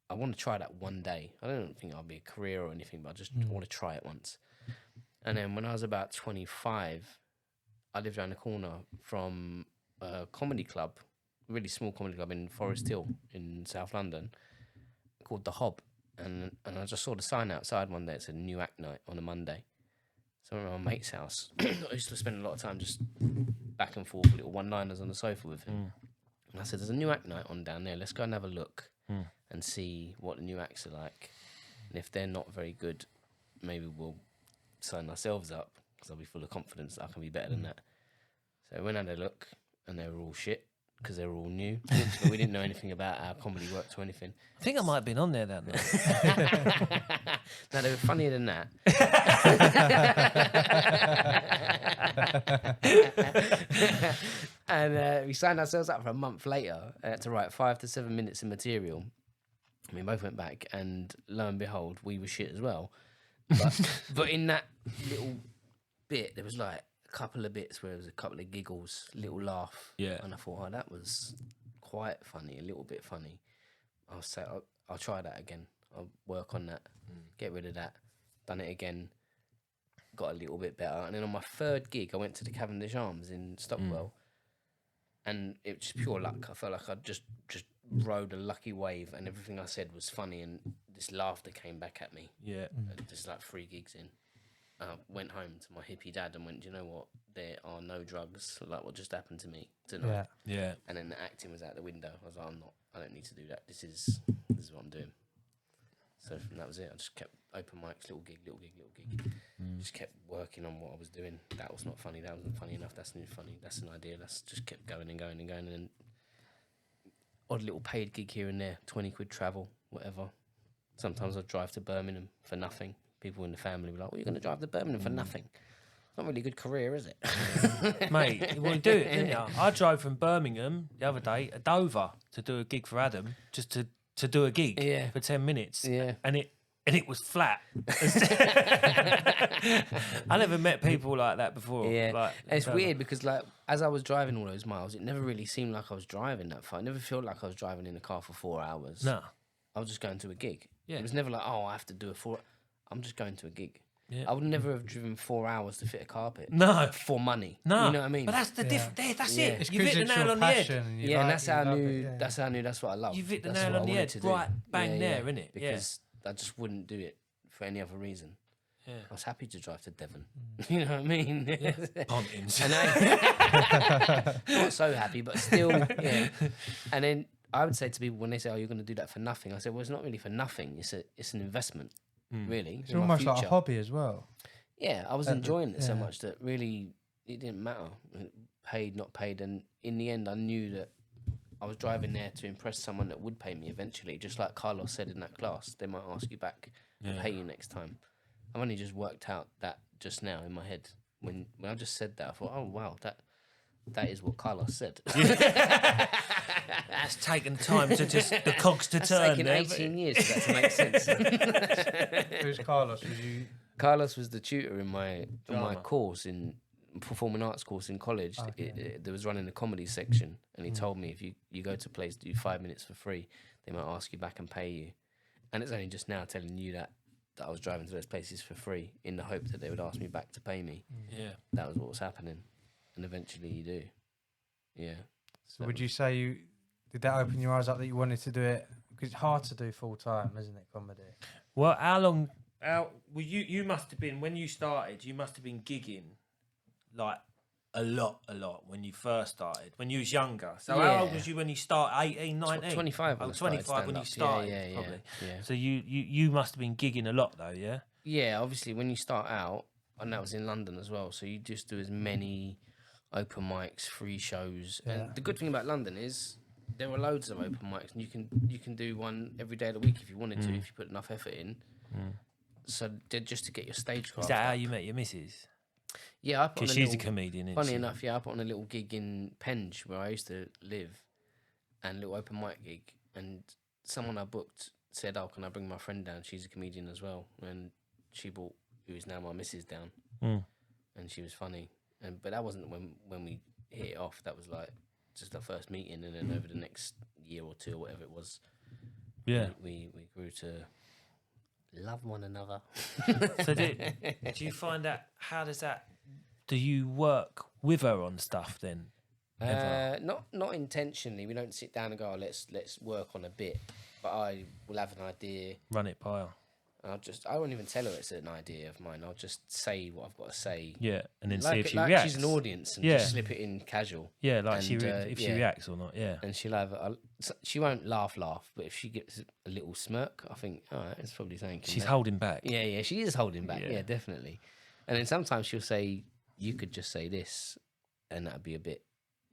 I want to try that one day. I don't think I'll be a career or anything, but I just want to try it once." And then when I was about 25, I lived around the corner from a comedy club, a really small comedy club in Forest Hill in South London, called The Hob. And I just saw the sign outside one day. It said new act night on a Monday. So I went to my mate's house. I used to spend a lot of time just back and forth, little one-liners on the sofa with him. And I said, "There's a new act night on down there. Let's go and have a look and see what the new acts are like. And if they're not very good, maybe we'll sign ourselves up, because I'll be full of confidence that I can be better than that." So I went and had a look, and they were all shit, because they were all new. We didn't know anything about how comedy worked or anything. I think I might have been on there that night. No, they were funnier than that. And we signed ourselves up for a month later. I had to write 5 to 7 minutes of material. We both went back, and lo and behold, we were shit as well. But in that little bit, there was like a couple of bits where there was a couple of giggles, little laugh. Yeah. And I thought, oh, that was quite funny, a little bit funny. I'll say, I'll try that again. I'll work on that, get rid of that. Done it again, got a little bit better. And then on my third gig, I went to the Cavendish Arms in Stockwell, and it was just pure luck. I felt like I just rode a lucky wave, and everything I said was funny, and this laughter came back at me. Yeah. Just like 3 gigs in. I went home to my hippie dad and went, "Do you know what? There are no drugs like what just happened to me tonight." Yeah. And then the acting was out the window. I was like, I don't need to do that. This is what I'm doing. So that was it. I just kept open mics, little gig. Just kept working on what I was doing. That was not funny. That wasn't funny enough. That's not funny. That's an idea. That's just kept going and going and going. And then odd little paid gig here and there, 20 quid travel, whatever. Sometimes I'd drive to Birmingham for nothing. People in the family were like, "Well, you're going to drive to Birmingham for nothing? Not really a good career, is it?" Mate, you want to do it, didn't you? I drove from Birmingham the other day to Dover to do a gig for Adam, just to do a gig for 10 minutes. Yeah. And it was flat. I never met people like that before. Yeah, Like, it's weird because like as I was driving all those miles, it never really seemed like I was driving that far. It never felt like I was driving in a car for 4 hours. No. I was just going to a gig. Yeah. It was never like, oh, I have to do a 4. I'm just going to a gig. Yeah. I would never have driven 4 hours to fit a carpet. No. For money. No. You know what I mean? But that's the difference. That's Yeah. it. It's You've hit the it's nail your on the head. passion and you Yeah, and like that's it, how you I love knew. it, yeah. That's how I knew. That's what I love. You've hit the That's nail what on I the wanted head. to do. Right bang there, innit? Because I just wouldn't do it for any other reason. Yeah. I was happy to drive to Devon. You know what I mean? Pontins. And I not so happy, but still, yeah. And then I would say to people when they say, "Oh, you're going to do that for nothing," I say, "Well, it's not really for nothing. It's an investment, really. It's in my almost like a future." hobby as well. Yeah, I was At the- enjoying it so yeah. much that really it didn't matter, paid, not paid. And in the end, I knew that I was driving there to impress someone that would pay me eventually. Just like Carlos said in that class, they might ask you back and pay you next time. I've only just worked out that just now in my head. When I just said that, I thought, oh wow, that is what Carlos said. It's taken time to just the cogs to It's turn. taken 18 years for that to make sense. Who's Carlos? Was you? Carlos was the tutor in my Drama. course in performing arts course in college. There was running a comedy section, and he told me if you go to a place, do 5 minutes for free, they might ask you back and pay you. And it's only just now telling you that I was driving to those places for free in the hope that they would ask me back to pay me. Yeah. That was what was happening, and eventually you do. Yeah. So would you say did that open your eyes up that you wanted to do it? Because it's hard to do full time, isn't it, comedy? Well, how long? Well, you must have been when you started. You must have been gigging like a lot when you first started. When you was younger. So how old was you when you started? 18, 19? 25. Oh, when I started 25 when you stand-up. started. Probably. Yeah. So you must have been gigging a lot though, yeah. Yeah, obviously when you start out, and that was in London as well, so you just do as many open mics, free shows. Yeah. And the good thing about London is there are loads of open mics, and you can do one every day of the week if you wanted to, if you put enough effort in. So just to get your stage craft. Is that how up. you met your missus? Yeah, I put on Because a she's a little, comedian, isn't funny she? enough, yeah, I put on a little gig in Penge where I used to live, and a little open mic gig, and someone I booked said, "Oh, can I bring my friend down? She's a comedian as well." And she brought who is now my missus down, and she was funny. But that wasn't when we hit it off. That was like just our first meeting, and then over the next year or two, or whatever it was, Yeah. we grew to love one another. So do you find that? How does that? Do you work with her on stuff then? Ever? Not intentionally. We don't sit down and go, oh, let's work on a bit. But I will have an idea. Run it by her. And I won't even tell her it's an idea of mine. I'll just say what I've got to say. Yeah, and then see Like, if she like reacts. she's an audience and Yeah. just slip it in casual. Yeah, like And, if she yeah. reacts or not. Yeah. And she'll have she won't laugh, but if she gets a little smirk, I think, all right, it's probably saying. She's holding back. Yeah, she is holding back. Yeah. Yeah, definitely. And then sometimes she'll say, you could just say this, and that'd be a bit.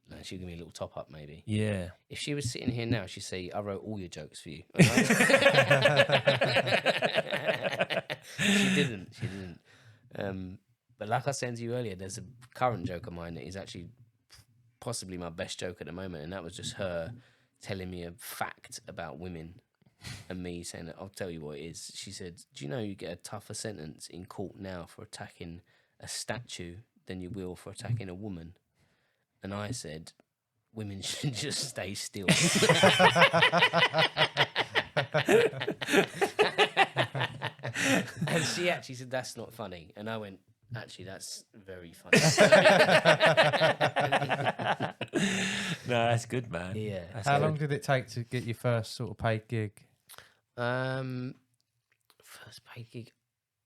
And she'll give me a little top up, maybe. Yeah. If she was sitting here now, she'd say, I wrote all your jokes for you. She didn't. But like I said to you earlier, there's a current joke of mine that is actually possibly my best joke at the moment, and that was just her telling me a fact about women and me saying that, I'll tell you what it is. She said, do you know you get a tougher sentence in court now for attacking a statue than you will for attacking a woman? And I said, women should just stay still. And she actually said, that's not funny. And I went, actually, that's very funny. No, that's good, man. Yeah. That's How good. long did it take to get your first sort of paid gig? First paid gig.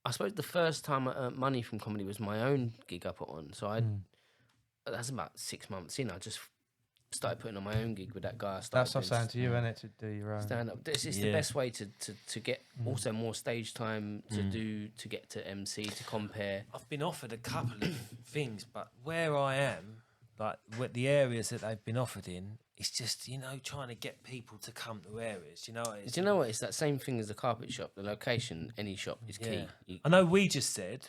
I suppose the first time I earned money from comedy was my own gig I put on. So that's about 6 months in. I just started putting on my own gig with that guy. That's what I'm saying to you, isn't it? To do your own. Stand up. This is the best way to get also more stage time to get to MC, to compare. I've been offered a couple of things, but where I am, like the areas that they've been offered in, it's just, trying to get people to come to areas, Do you know what? It's that same thing as the carpet shop. The location, any shop, is key. I know we said,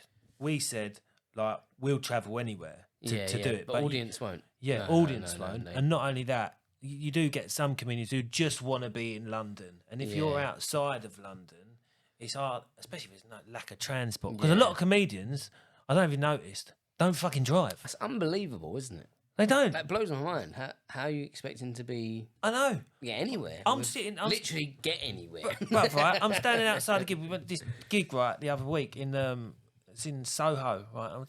like, we'll travel anywhere to do it. But audience won't. Yeah, No, audience no, won't. no. And not only that, you do get some comedians who just want to be in London. And if you're Yeah. outside of London, it's hard, especially if there's no lack of transport. Because a lot of comedians, I don't even noticed, don't fucking drive. That's unbelievable, isn't it? They don't. That blows my mind. How are you expecting to be I know. anywhere? I'm literally get anywhere. But right, I'm standing outside a gig. We went to this gig right the other week in it's in Soho, right? I'm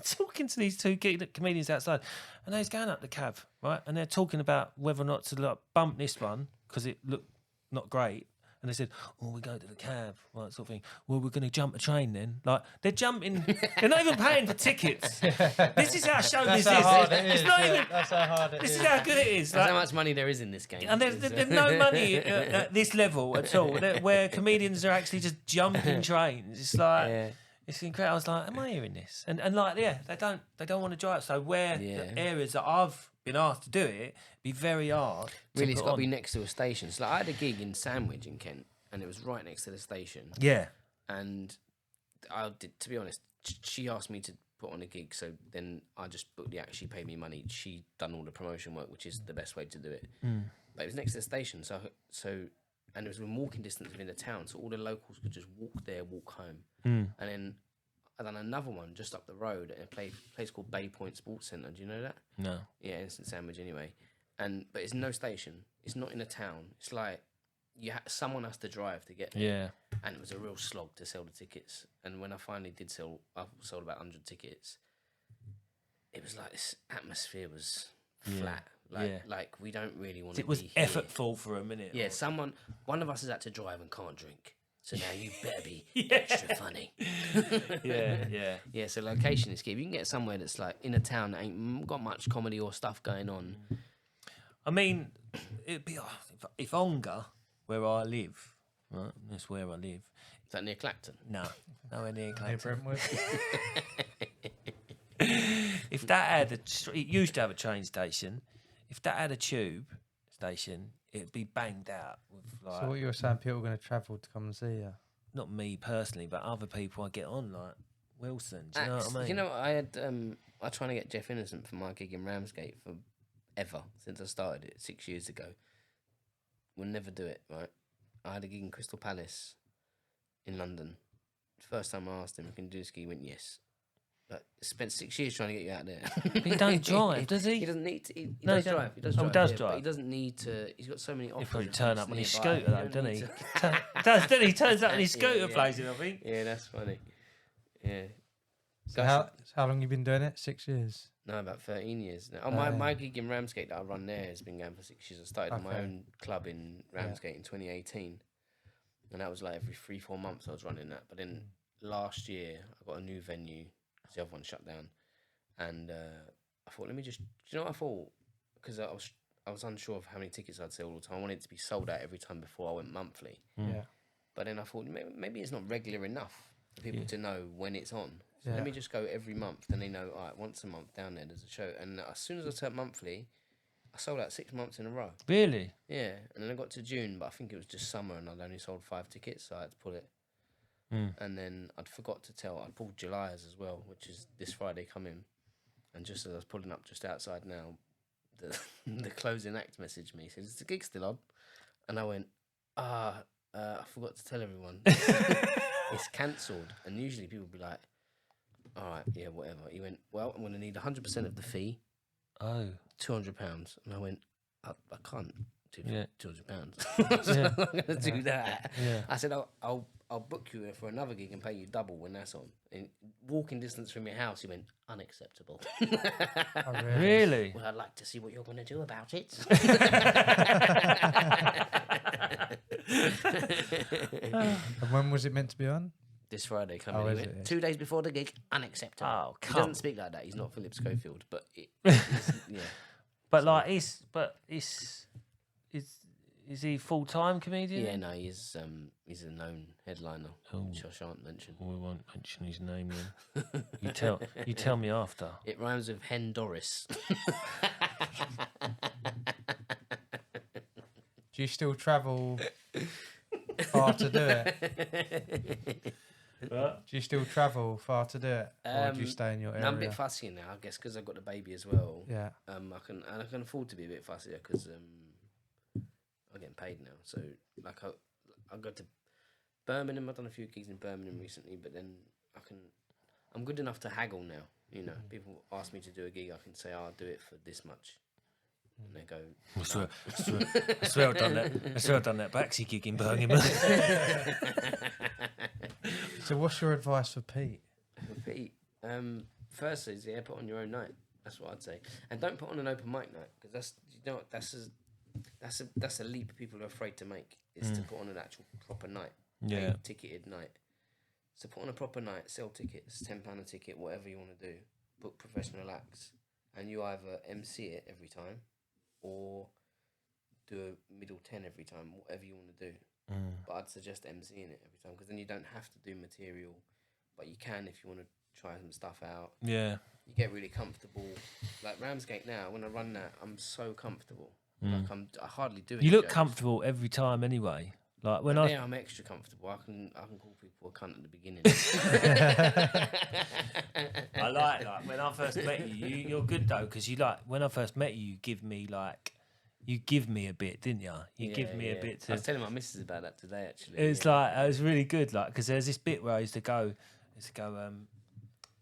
talking to these two comedians outside, and they're going up the cab, right? And they're talking about whether or not to bump this one because it looked not great, and they said, "Oh, we go to the cab," right, sort of thing. Well, we're going to jump a train then. Like they're jumping, they're not even paying for tickets. This is how show this is. It's not even. That's how hard it This is. is how good it is. That's how much money there is in this game. And there's no money at this level at all, where comedians are actually just jumping trains. It's like it's incredible. I was like, am I hearing this? And like, yeah, they don't want to drive. So where the areas that I've been asked to do it, be very hard. Really, it's got to be next to a station. So like, I had a gig in Sandwich in Kent, and it was right next to the station. Yeah. And I did, to be honest, she asked me to put on a gig, so then I just booked the act. She paid me money. She done all the promotion work, which is the best way to do it. But it was next to the station, so and it was within walking distance within the town, so all the locals could just walk there, walk home. And then I done another one just up the road at a place called Bay Point Sports Centre. Do you know that? No. Yeah, instant sandwich anyway. But it's no station. It's not in a town. It's like someone has to drive to get there. Yeah. And it was a real slog to sell the tickets. And when I finally did sell, I sold about 100 tickets. It was like this atmosphere was flat. Like we don't really want to be It was here. effortful for a minute. Yeah, one of us has had to drive and can't drink. So now you better be extra funny. Yeah, so location is key. If you can get somewhere that's like in a town that ain't got much comedy or stuff going on. I mean, it'd be if Ongar, where I live, right? That's where I live. Is that near Clacton? No, nowhere near Hey, Clacton. Brentwood. If that had it used to have a train station. If that had a tube station, it'd be banged out with like. So what you were saying, people are going to travel to come and see you? Not me personally, but other people I get on like Wilson. Do you know what I mean? You know, I had I trying to get Jeff Innocent for my gig in Ramsgate for ever since I started it 6 years ago. We'll never do it, right? I had a gig in Crystal Palace in London. First time I asked him, "Can you do this gig?" He went, "Yes." Like, spent 6 years trying to get you out there. He don't drive, does he? He doesn't need to. He No, does he don't. drive. He does Oh, drive. he does yeah, drive. But he doesn't need to. He's got so many offers. He'll probably and turn things up on his nearby. scooter though, You don't doesn't need he? to- Doesn't he? Turns up on his Yeah, scooter yeah. plays it, I think. Yeah, that's funny. Yeah. So how long you been doing it? 6 years. No, about 13 years now. Oh, my gig in Ramsgate that I run there has been going for 6 years. I started my own club in Ramsgate in 2018. And that was like every 3-4 months I was running that. But then last year I got a new venue because the other one shut down. And I thought, let me just... Do you know what I thought? Because I was unsure of how many tickets I'd sell all the time. I wanted it to be sold out every time before I went monthly. Yeah. But then I thought, maybe it's not regular enough for people to know when it's on. So Yeah. let me just go every month. Then they know, all right, once a month down there's a show. And as soon as I turned monthly, I sold out 6 months in a row. Really? Yeah. And then I got to June, but I think it was just summer and I'd only sold 5 tickets, so I had to pull it. And then I'd forgot to tell, I pulled July's as well, which is this Friday coming. And just as I was pulling up just outside now, the closing act messaged me. He said, "Is the gig still on?" And I went, I forgot to tell everyone. It's cancelled. And usually people would be like, all right, yeah, whatever. He went, well, I'm going to need 100% of the fee. Oh. £200. And I went, I can't do £200. So Yeah. I'm not going to do that. Yeah. I said, I'll book you for another gig and pay you double when that's on. In walking distance from your house, he went, unacceptable. Oh, really? Really? Well, I'd like to see what you're going to do about it. And when was it meant to be on? This Friday coming. Oh, He is went, it? 2 days before the gig, unacceptable. Oh, He come doesn't on. speak like that. He's not Philip Schofield, but yeah. But like, is he full time comedian? Yeah, no, he's a known headliner, which I shan't mention. We won't mention his name then. You tell me after. It rhymes with Hen Doris. Do you still travel far to do it? Do you still travel far to do it, or do you stay in your area? I'm a bit fussier now, I guess, because I've got the baby as well. Yeah. I can afford to be a bit fussier because I'm getting paid now. So like I go to Birmingham. I've done a few gigs in Birmingham recently, but then I'm good enough to haggle now. You know, people ask me to do a gig, I can say, I'll do it for this much. And they go, I swear I've done that. I swear I've done that Baxi gig in Birmingham. So what's your advice for Pete? Pete, first is put on your own night. That's what I'd say, and don't put on an open mic night because that's that's a leap people are afraid to make, is to put on an actual proper night, Yeah. ticketed night. So put on a proper night, sell tickets, £10 a ticket, whatever you want to do. Book professional acts, and you either MC it every time, or do a middle 10 every time, whatever you want to do. But I'd suggest MCing it every time, because then you don't have to do material, but you can if you want to try some stuff out. Yeah. You get really comfortable. Like Ramsgate now, when I run that, I'm so comfortable. Like I hardly do it. You look comfortable every time anyway. Like when I'm extra comfortable. I can call people a cunt at the beginning. I like when I first met you. You're good though, because you when I first met you, you give me a bit, didn't you? You give me a bit. I was telling my missus about that today, actually. It's like it was really good, like because there's this bit where I used to go.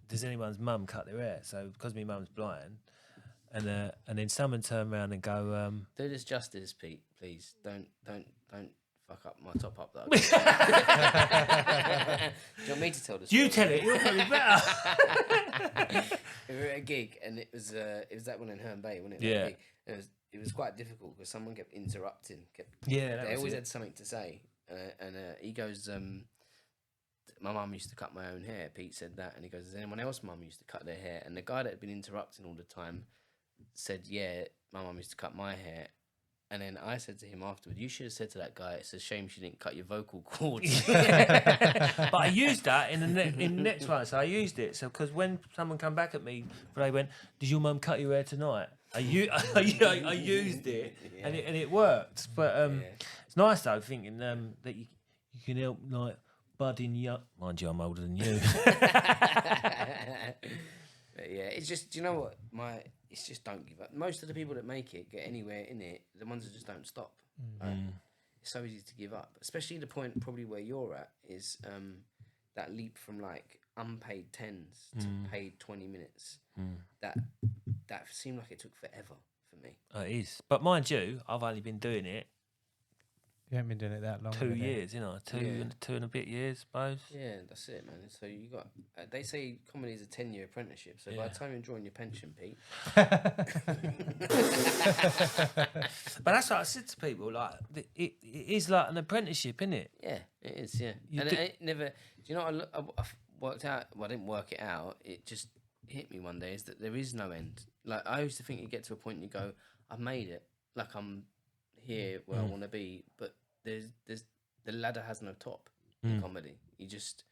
Does anyone's mum cut their hair? So because my mum's blind, and then someone turned around and go, do this justice, Pete, please. Don't fuck up my top up, though. Do you want me to tell the story? You tell it. You're probably better. We were at a gig, and it was that one in Herne Bay, wasn't it? Yeah. That gig. It was quite difficult because someone kept interrupting. They always had something to say, and he goes, "My mum used to cut my own hair." Pete said that, and he goes, "Does anyone else mum used to cut their hair?" And the guy that had been interrupting all the time said, "Yeah, my mum used to cut my hair." And then I said to him afterward, "You should have said to that guy, it's a shame she didn't cut your vocal cords." But I used that in the next one. So I used it. So because when someone come back at me, they went, "Did your mum cut your hair tonight?" I used it, and it worked. But it's nice though, thinking that you can help like budding young. Mind you, I'm older than you. But yeah, it's just, do you know what? It's just don't give up. Most of the people that make it, get anywhere in it, the ones that just don't stop. It's so easy to give up, especially the point probably where you're at is that leap from like unpaid 10s to paid 20 minutes. That seemed like it took forever for me. It is, but mind you, I've only been doing it. You haven't been doing it that long. 2 years, you know, two and a bit years, I suppose. Yeah, that's it, man. So you got. They say comedy is a 10-year apprenticeship. So by the time you're drawing your pension, Pete. But that's what I said to people. Like, it is like an apprenticeship, isn't it? Yeah, it is. Yeah, it never. Do you know what I worked out? Well, I didn't work it out. It just hit me one day is that there is no end. Like I used to think you get to a point and you go, I've made it. Like I'm here where I want to be, but there's the ladder has no top in comedy. You just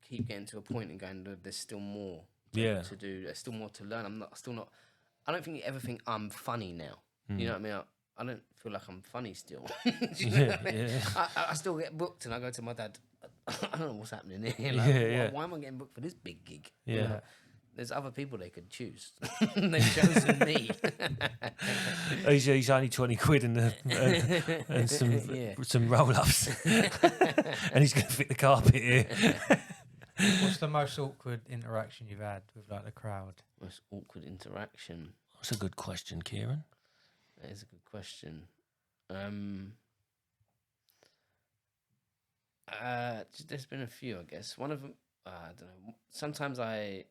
keep getting to a point and going, there's still more to do. There's still more to learn. I don't think you ever think I'm funny now. You know what I mean? I don't feel like I'm funny still. Do you know what I mean? I still get booked and I go to my dad, I don't know what's happening here. Like, why am I getting booked for this big gig? Yeah. You know? There's other people they could choose. They've chosen me. He's only 20 quid and some roll-ups. And he's going to fit the carpet here. What's the most awkward interaction you've had with like the crowd? Most awkward interaction? That's a good question, Kieran. That is a good question. There's been a few, I guess. One of them, I don't know. Sometimes I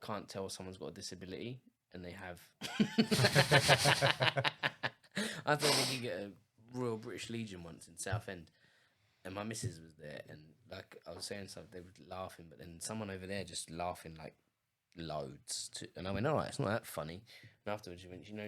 can't tell someone's got a disability, and they have. I thought we could get a Royal British Legion once in Southend, and my missus was there, and like I was saying stuff, they were laughing, but then someone over there just laughing like loads, and I went, all right, it's not that funny. And afterwards, she went, you know,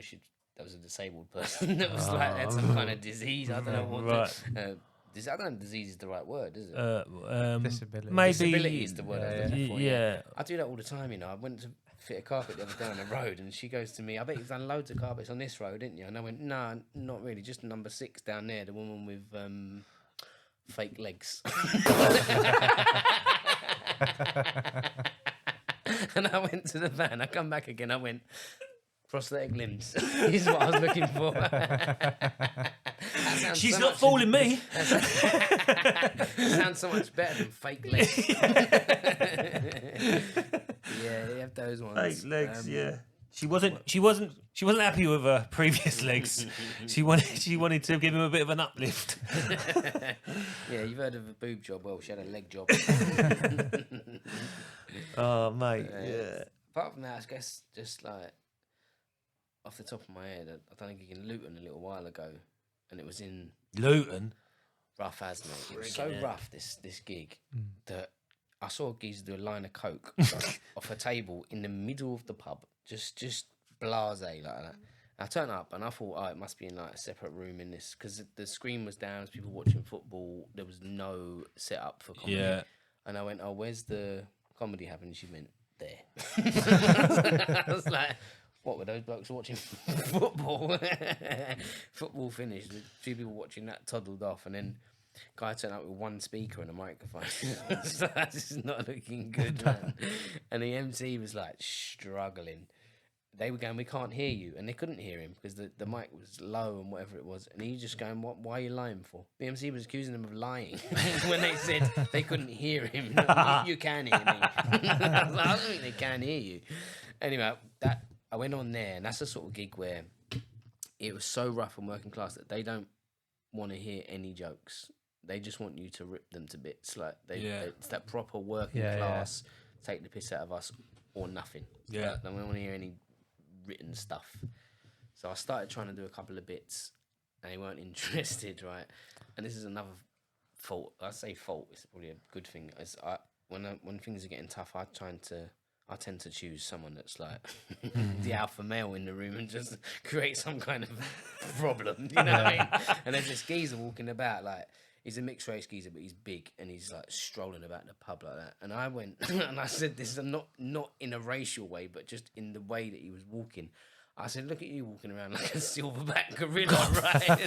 that was a disabled person that was like had some kind of disease. I don't know what. Right. I don't know if disease is the right word, is it? Disability. Maybe disability is the word I was looking for. Yeah. I do that all the time, you know. I went to fit a carpet the other day on the road, and she goes to me, I bet you've done loads of carpets on this road, didn't you? And I went, no, not really, just number 6 down there, the woman with fake legs. And I went to the van, I come back again, I went, prosthetic limbs is what I was looking for. She's not fooling me. Sounds so much better than fake legs. Yeah, you have those ones. Fake legs, yeah. She wasn't happy with her previous legs. She wanted to give him a bit of an uplift. Yeah, you've heard of a boob job. Well, she had a leg job. Oh, mate, yeah. Apart from that, I guess just like off the top of my head, I done a gig in Luton a little while ago, and it was in Luton. rough as mate. It was so rough this gig that I saw a geezer do a line of coke off a table in the middle of the pub, just blasé like that. I turned up and I thought, oh, it must be in like a separate room in this, because the screen was down, there was people watching football, there was no setup for comedy. Yeah. And I went, oh, where's the comedy happening? She went, there. I was like, what were those blokes watching football? Football finished, a few people watching that toddled off, and then guy turned up with one speaker and a microphone. So this is not looking good, man. And the MC was like struggling. They were going, we can't hear you, and they couldn't hear him because the mic was low and whatever it was, and he was just going, why are you lying for? The MC was accusing them of lying when they said they couldn't hear him. You can hear me. I was like, I don't think they can hear you. Anyway, I went on there, and that's the sort of gig where it was so rough and working class that they don't want to hear any jokes. They just want you to rip them to bits. Like it's that proper working class, take the piss out of us or nothing. Yeah. They don't want to hear any written stuff. So I started trying to do a couple of bits, and they weren't interested, right? And this is another fault. I say fault, it's probably a good thing. When things are getting tough, I tend to choose someone that's like the alpha male in the room and just create some kind of problem. You know what I mean? And there's this geezer walking about, like, he's a mixed race geezer, but he's big, and he's like strolling about the pub like that. And I went and I said, this is not in a racial way, but just in the way that he was walking. I said, look at you walking around like a silverback gorilla, right?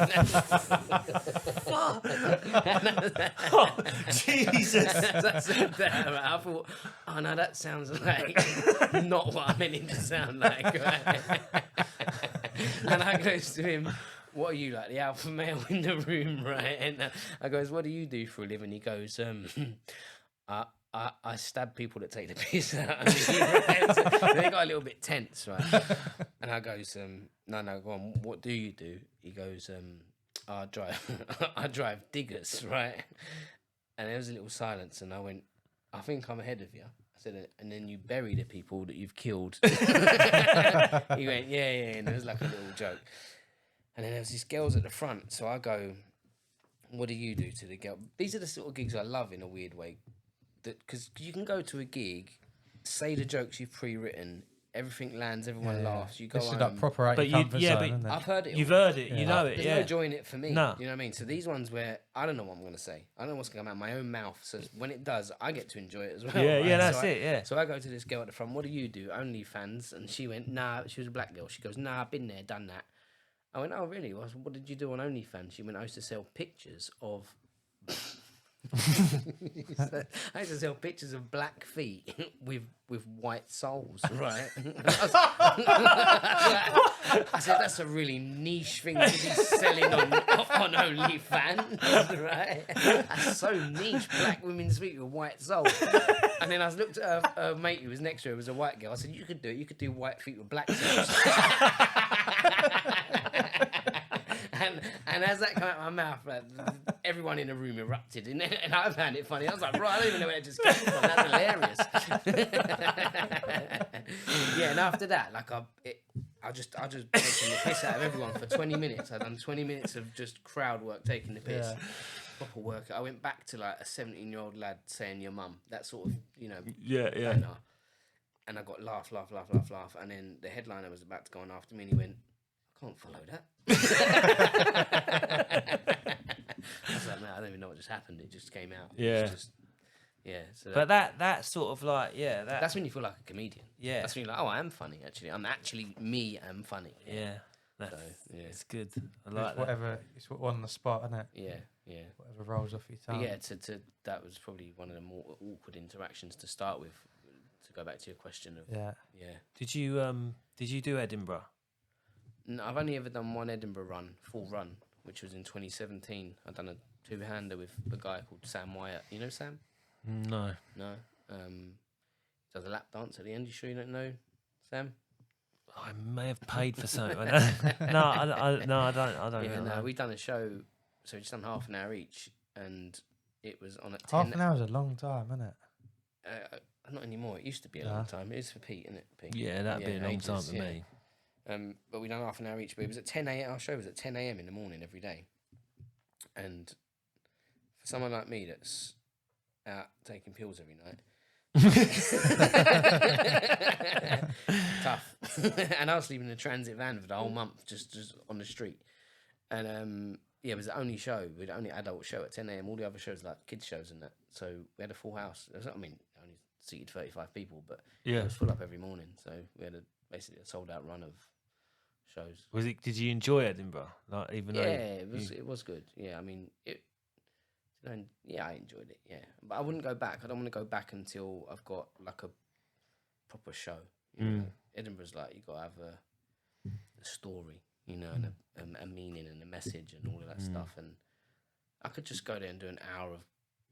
Oh, Jesus. I said that, right? I thought, oh no, that sounds like not what I meant him to sound like, right? And I goes to him, what are you, like the alpha male in the room, right? And I goes, what do you do for a living? He goes, I stab people that take the piss out of me. Right? They got a little bit tense, right? And I goes, no, go on, what do you do? He goes, I drive diggers, right? And there was a little silence, and I went, I think I'm ahead of you. I said, and then you bury the people that you've killed. He went, yeah, and it was like a little joke. And then there was these girls at the front, so I go, what do you do to the girl? These are the sort of gigs I love in a weird way. Because you can go to a gig, say the jokes you've pre-written, everything lands, everyone laughs, you go this home. is like proper out But your you- comfort yeah, zone, but isn't it? I've heard it. You've all. heard it, you know it, There's yeah. no joy in it for me. No. You know what I mean? So these ones where I don't know what I'm going to say. I don't know what's going to come out of my own mouth. So when it does, I get to enjoy it as well. Yeah, right? yeah, that's So it, yeah. So I go to this girl at the front, what do you do? OnlyFans. And she went, nah, she was a black girl. She goes, nah, I've been there, done that. I went, oh, really? Well, what did you do on OnlyFans? She went, I used to sell pictures of... I used to sell pictures of black feet with white soles, right? I said, that's a really niche thing to be selling on OnlyFans, right? That's so niche, black women's feet with white soles. And then I looked at her mate who was next to her, was a white girl. I said, you could do it. You could do white feet with black soles. And as that came out of my mouth, everyone in the room erupted, and I found it funny. I was like, right, I don't even know where it just came from. That's hilarious. Yeah, and after that, like I just taking the piss out of everyone for 20 minutes. I'd done 20 minutes of just crowd work, taking the piss. Yeah. Proper work. I went back to like a 17-year-old lad saying your mum. That sort of, Yeah. banner. And I got laugh. And then the headliner was about to go on after me, and he went, I can't follow that. I was like, man, I don't even know what just happened. It just came out. Yeah. It was just, yeah. So But that sort of like, yeah, that's when you feel like a comedian. Yeah. That's when you're like, oh, I am funny, actually. I'm funny. yeah, So, that's, yeah. it's good. I It's like that. whatever, it's on the spot, isn't it? Yeah. Whatever rolls off your But tongue. yeah, that was probably one of the more awkward interactions to start with. To go back to your question of, Yeah. Did you do Edinburgh? No, I've only ever done one Edinburgh full run, which was in 2017. I've done a two-hander with a guy called Sam Wyatt. You know Sam? No. No. Does a lap dance at the end. You sure you don't know Sam? I may have paid for something. I don't- no, I don't Yeah, know. no. We've done a show, so we've just done half an hour each, and it was on at Half 10. an hour is a long time, isn't it? Not anymore. It used to be a long time. It is for Pete, isn't it? Pete? Yeah, that'd be a long ages, time for yeah. me. But we done half an hour each. But it was at 10 a.m. Our show was at 10 a.m. in the morning every day. And for someone like me that's out taking pills every night, tough. And I was sleeping in a transit van for the whole month, just on the street. And it was the only show, the only adult show at 10 a.m. All the other shows like kids shows and that. So we had a full house. Only seated 35 people, but it was full up every morning. So we had basically a sold out run of shows. Did you enjoy Edinburgh? Like even though it was good. Yeah, I mean I enjoyed it. Yeah, but I wouldn't go back. I don't want to go back until I've got like a proper show. You know? Edinburgh's like you got to have a story, you know, and a meaning and a message and all of that stuff. And I could just go there and do an hour of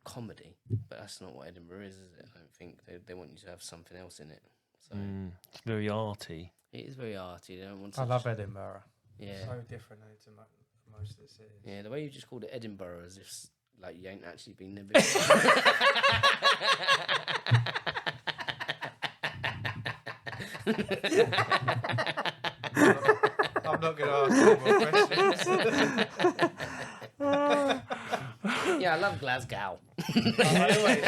comedy, but that's not what Edinburgh is it? I don't think they want you to have something else in it. So it's very arty. it is very arty. They don't want. I love Edinburgh. Yeah, So different to most of the cities. yeah. The way you just called it Edinburgh as if like you ain't actually been there before. I'm not going to ask any more questions. Yeah, I love Glasgow. I always say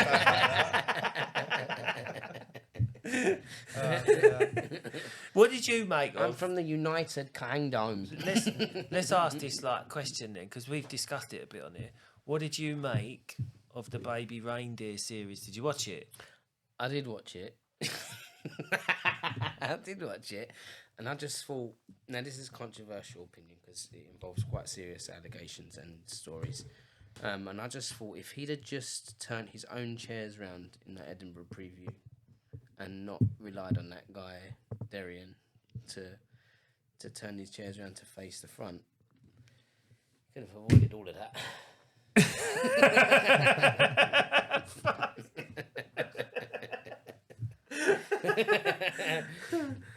that. What did you make I'm of? from the United Kingdom. Let's ask this question then, because we've discussed it a bit on here. What did you make of the Baby Reindeer series? Did you watch it? I did watch it. I did watch it, and I just thought, now this is controversial opinion because it involves quite serious allegations and stories. And I just thought if he'd have just turned his own chairs round in the Edinburgh preview and not relied on that guy Darian to turn his chairs around to face the front, he could have avoided all of that.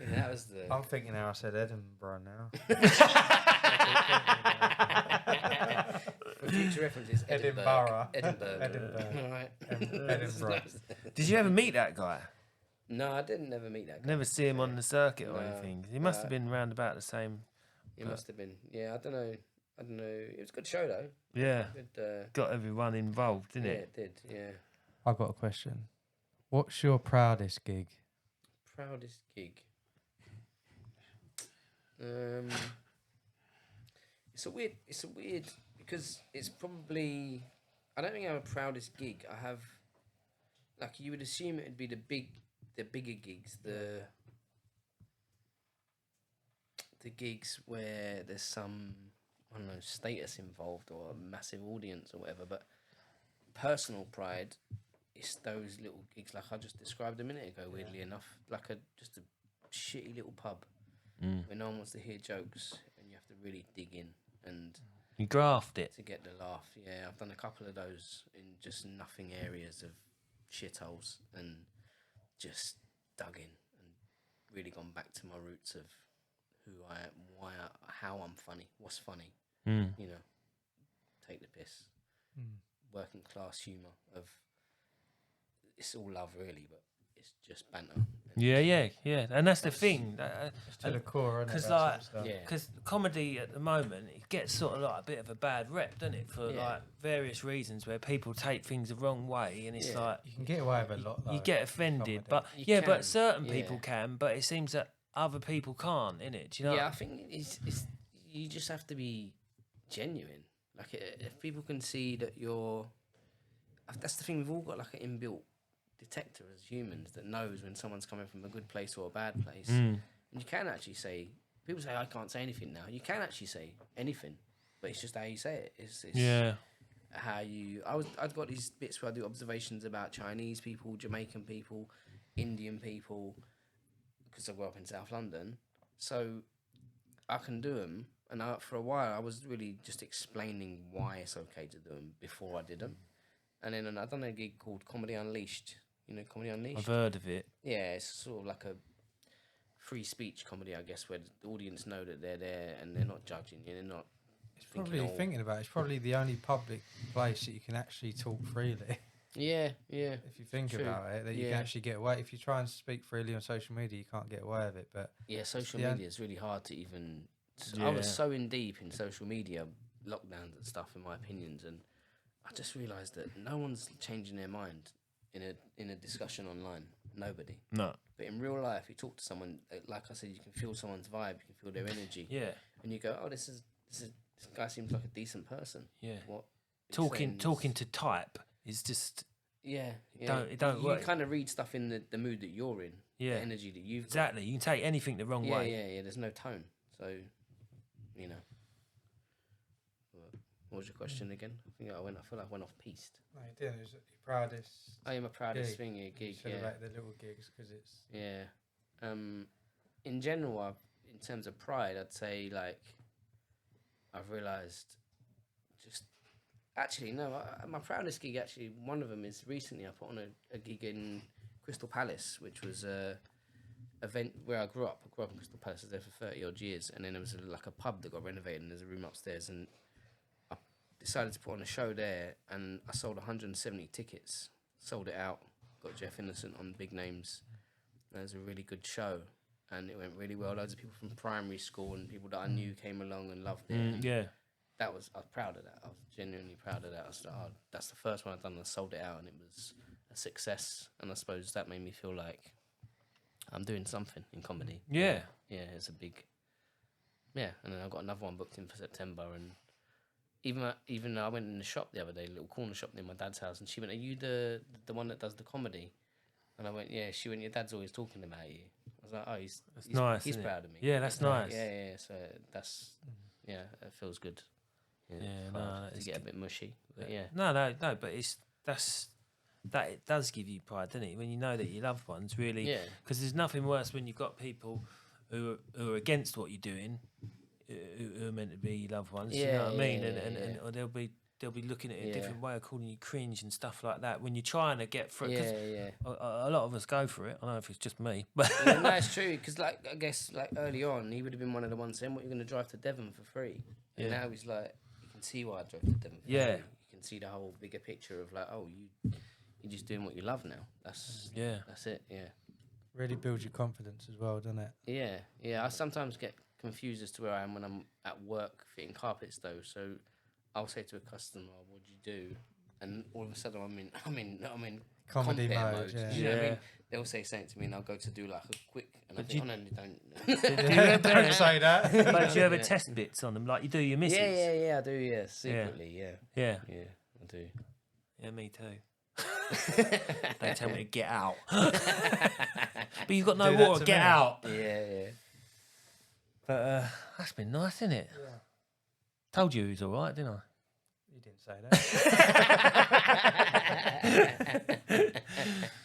That was the. I'm thinking how I said Edinburgh now. For future references, Edinburgh. Edinburgh. All right. Edinburgh. Did you ever meet that guy? No, I didn't never meet that guy. Never see him on the circuit or No, anything. He must have been round about the same. It must have been. Yeah, I don't know. It was a good show though. Yeah. Good, Got everyone involved, didn't yeah, it? it did. Yeah. I've got a question. What's your proudest gig? Proudest gig. It's a weird because it's probably. I don't think I have a proudest gig. I have. Like you would assume it'd be the bigger gigs, the gigs where there's some, I don't know, status involved or a massive audience or whatever. But personal pride, it's those little gigs like I just described a minute ago. Weirdly enough, like just a shitty little pub where no one wants to hear jokes and you have to really dig in and You graft it. to get the laugh. Yeah, I've done a couple of those in just nothing areas of shitholes and just dug in and really gone back to my roots of who I am, how I'm funny, what's funny, you know, take the piss, working class humour of, it's all love really, but it's just banter. Yeah. And that's the thing. It's to the core, isn't it? Because that like, sort of stuff? Yeah. because comedy at the moment, it gets sort of like a bit of a bad rep, doesn't it? For like various reasons where people take things the wrong way, and it's like You can get away with a lot, though. you get offended, comedy. but You but can, certain yeah. people can, but it seems that other people can't, innit? Do you know? Yeah, I think it's you just have to be genuine. Like if people can see that you're, that's the thing. We've all got like an inbuilt detector as humans that knows when someone's coming from a good place or a bad place. And you can actually say, people say I can't say anything now. You can actually say anything, but it's just how you say it. It's Yeah. how you. I've got these bits where I do observations about Chinese people, Jamaican people, Indian people, because I grew up in South London, so I can do them. And for a while, I was really just explaining why it's okay to do them before I did them. And then I've done a gig called Comedy Unleashed. You know, Comedy Unleashed? I've heard of it. Yeah, it's sort of like a free speech comedy, I guess, where the audience know that they're there and they're not judging you. They're not. Probably thinking about it, it's probably the only public place that you can actually talk freely. Yeah, yeah. If you think True. about it, that you can actually get away. If you try and speak freely on social media, you can't get away with it. But yeah, social media is really hard to even. I was so in deep in social media lockdowns and stuff, in my opinions, and I just realised that no one's changing their mind in a discussion online. Nobody. No. But in real life, you talk to someone, like I said, you can feel someone's vibe, you can feel their energy. Yeah. And you go, oh, this guy seems like a decent person. Yeah. What Talking to type is just. Yeah. It don't work. You kind of read stuff in the mood that you're in. Yeah. The energy that you've got. Exactly. You can take anything the wrong way. Yeah. There's no tone. So, you know. What was your question again? I feel like I went off piste. no, you didn't. It was your proudest. I am a proudest Gig. thing You gig. said Yeah. about the little gigs because it's. Yeah. In general, in terms of pride, I'd say like I've realised just actually no, my proudest gig actually one of them is recently I put on a gig in Crystal Palace, which was a event where I grew up. I grew up in Crystal Palace. I was there for 30 odd years, and then there was like a pub that got renovated, and there's a room upstairs, and I decided to put on a show there, and I sold 170 tickets. Sold it out. Got Jeff Innocent on big names. It was a really good show, and it went really well. Loads of people from primary school and people that I knew came along and loved it. Yeah. I was proud of that. I was genuinely proud of that. I was like, oh, that's the first one I've done. I sold it out, and it was a success. And I suppose that made me feel like I'm doing something in comedy. Yeah. Yeah, it's a big. Yeah, and then I've got another one booked in for September, and even though I went in the shop the other day, a little corner shop near my dad's house, and she went, "Are you the one that does the comedy?" And I went, "Yeah." She went, "Your dad's always talking about you." I was like, "Oh, he's nice, he's isn't proud of me." Yeah, that's nice. Yeah. So that's it feels good. Yeah, it's no, hard that is to get good. a bit mushy, but yeah. No, but it does give you pride, doesn't it? When you know that your loved ones really, Yeah. Because there's nothing worse when you've got people who are against what you're doing, who are meant to be your loved ones. You know what I mean? And or they'll be looking at it a different way, of calling you cringe and stuff like that. When you're trying to get through, a lot of us go for it. I don't know if it's just me, but No, it's true. Because I guess early on, he would have been one of the ones saying, "What, you're going to drive to Devon for free?" And now he's like, you can see why I drove to Devon for free. You can see the whole bigger picture of like, oh, you're just doing what you love now. That's it. Yeah. Really builds your confidence as well, doesn't it? Yeah. I sometimes get confused as to where I am when I'm at work fitting carpets, though. So I'll say to a customer, "What do you do?" And all of a sudden, I'm in Comedy compare mode. Do Yeah. you know what I Yeah. mean? They'll say something to me, and I'll go to do like a quick, and I But think, you- "Oh, no, don't." Don't say that. But do you ever Yeah. test bits on them like you do your missus? Yeah, I do. Yeah, secretly, Yeah. yeah, I do. Yeah, me too. Don't tell me to get out. But you've got no Do that water, to get me. out. Yeah. But that's been nice, isn't it? Yeah. Told you he was all right, didn't I? You didn't say that.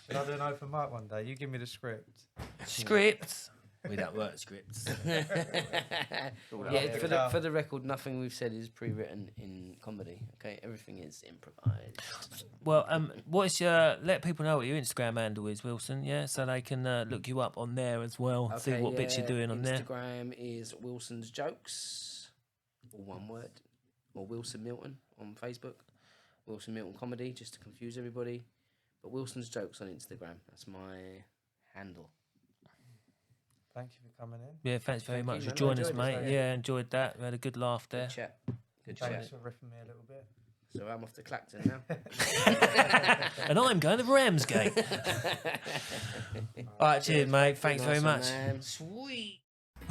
Should I do an open mic one day? You give me the script. Scripts. We don't work scripts. Yeah, for the record, nothing we've said is pre-written in comedy. Okay, everything is improvised. Well, let people know what your Instagram handle is, Wilson. Yeah, so they can look you up on there as well. See what bits you're doing on there. Instagram is Wilson's Jokes, all one word, or Wilson Milton on Facebook. Wilson Milton Comedy, just to confuse everybody. But Wilson's Jokes on Instagram. That's my handle. Thank you for coming in. Yeah, thanks very Thank much you, for man. I joining us, enjoyed it, mate. so- Yeah, enjoyed that. We had a good laugh there. Good chat. Good Thanks chat. for riffing me a little bit. So I'm off to Clacton now. And I'm going to Ramsgate. All right, cheers, mate. Thanks very much. Sweet.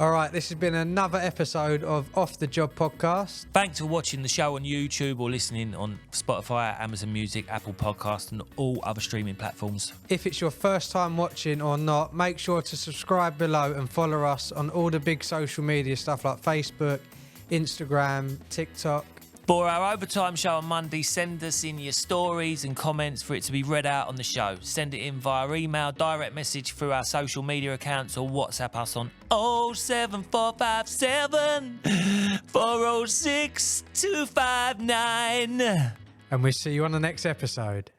All right, this has been another episode of Off the Job podcast. Thanks for watching the show on YouTube or listening on Spotify, Amazon Music, Apple Podcast, and all other streaming platforms. If it's your first time watching or not, make sure to subscribe below and follow us on all the big social media stuff like Facebook, Instagram, TikTok. For our overtime show on Monday, send us in your stories and comments for it to be read out on the show. Send it in via email, direct message through our social media accounts, or WhatsApp us on 07457 406 259. And we'll see you on the next episode.